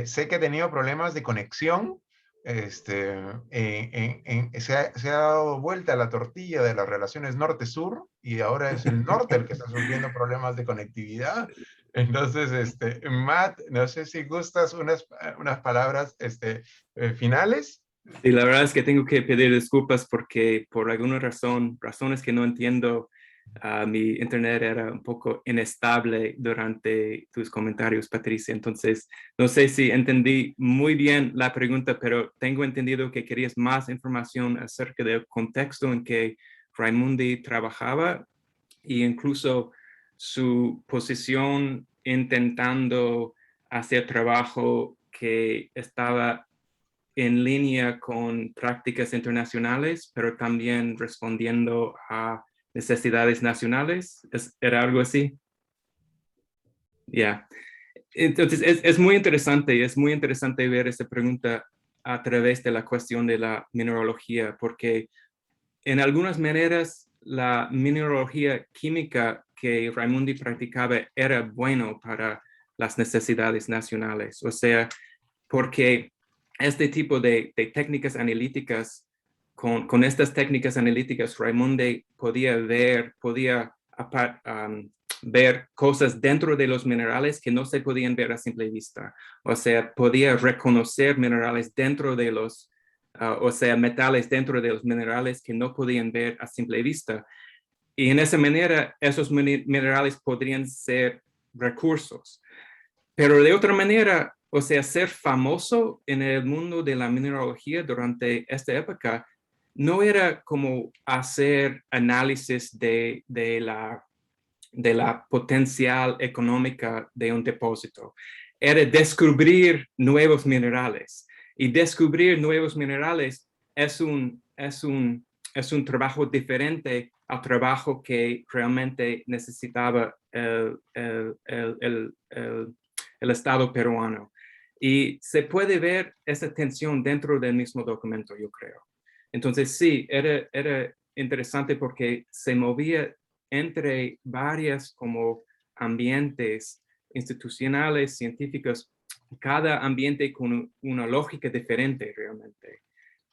sé que he tenido problemas de conexión. Se ha dado vuelta la tortilla de las relaciones norte-sur, y ahora es el norte el que está sufriendo problemas de conectividad. Entonces, Matt, no sé si gustas unas palabras finales. Sí, la verdad es que tengo que pedir disculpas porque por alguna razones que no entiendo, mi internet era un poco inestable durante tus comentarios, Patricia. Entonces, no sé si entendí muy bien la pregunta, pero tengo entendido que querías más información acerca del contexto en que Raimundi trabajaba, e incluso su posición intentando hacer trabajo que estaba en línea con prácticas internacionales, pero también respondiendo a necesidades nacionales? ¿Era algo así? Ya. Entonces, es muy interesante ver esta pregunta a través de la cuestión de la mineralogía, porque en algunas maneras la mineralogía química que Raimundi practicaba era bueno para las necesidades nacionales. O sea, porque este tipo de técnicas analíticas, con estas técnicas analíticas, Raimundi podía ver cosas dentro de los minerales que no se podían ver a simple vista. O sea, podía reconocer minerales dentro de los, o sea, metales dentro de los minerales que no podían ver a simple vista. Y en esa manera, esos minerales podrían ser recursos. Pero de otra manera, o sea, ser famoso en el mundo de la mineralogía durante esta época no era como hacer análisis de la potencial económica de un depósito. Era descubrir nuevos minerales. Y descubrir nuevos minerales es un trabajo diferente al trabajo que realmente necesitaba el Estado peruano. Y se puede ver esa tensión dentro del mismo documento, yo creo. Entonces, sí, era interesante porque se movía entre varias como ambientes institucionales, científicos, cada ambiente con una lógica diferente realmente.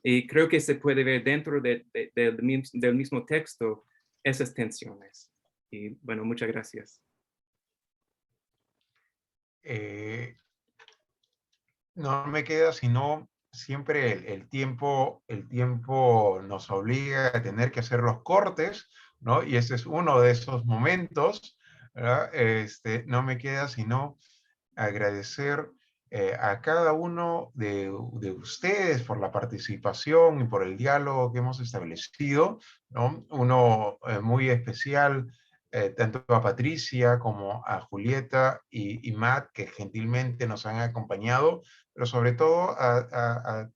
Y creo que se puede ver dentro del mismo texto esas tensiones. Y bueno, muchas gracias. No me queda sino siempre el tiempo nos obliga a tener que hacer los cortes, ¿no? Y este es uno de esos momentos, ¿verdad? No me queda sino agradecer a cada uno de ustedes por la participación y por el diálogo que hemos establecido, ¿no? Uno muy especial, tanto a Patricia como a Julieta y Matt, que gentilmente nos han acompañado, pero sobre todo a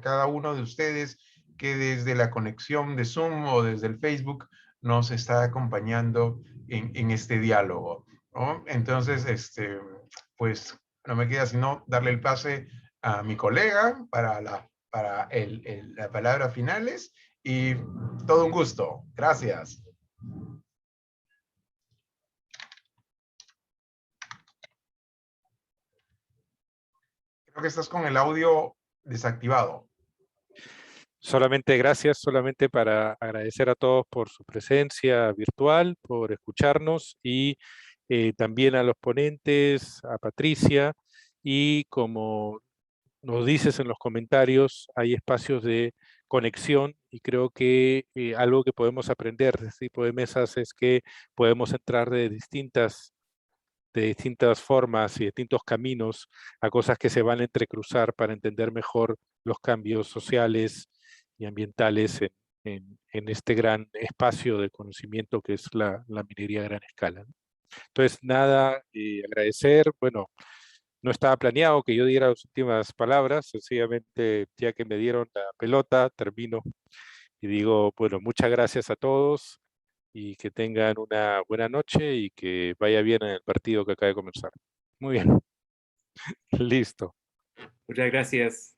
cada uno de ustedes que desde la conexión de Zoom o desde el Facebook nos está acompañando en este diálogo, ¿no? Entonces, pues no me queda sino darle el pase a mi colega para las palabras finales y todo un gusto. Gracias. Creo que estás con el audio desactivado. Solamente gracias, solamente para agradecer a todos por su presencia virtual, por escucharnos y también a los ponentes, a Patricia, y como nos dices en los comentarios, hay espacios de conexión y creo que algo que podemos aprender de este tipo de mesas es que podemos entrar de distintas formas y distintos caminos a cosas que se van a entrecruzar para entender mejor los cambios sociales y ambientales en este gran espacio de conocimiento que es la minería a gran escala, ¿no? Entonces, nada, agradecer, bueno, no estaba planeado que yo diera las últimas palabras, sencillamente ya que me dieron la pelota, termino y digo, bueno, muchas gracias a todos y que tengan una buena noche y que vaya bien en el partido que acaba de comenzar. Muy bien. Listo. Muchas gracias.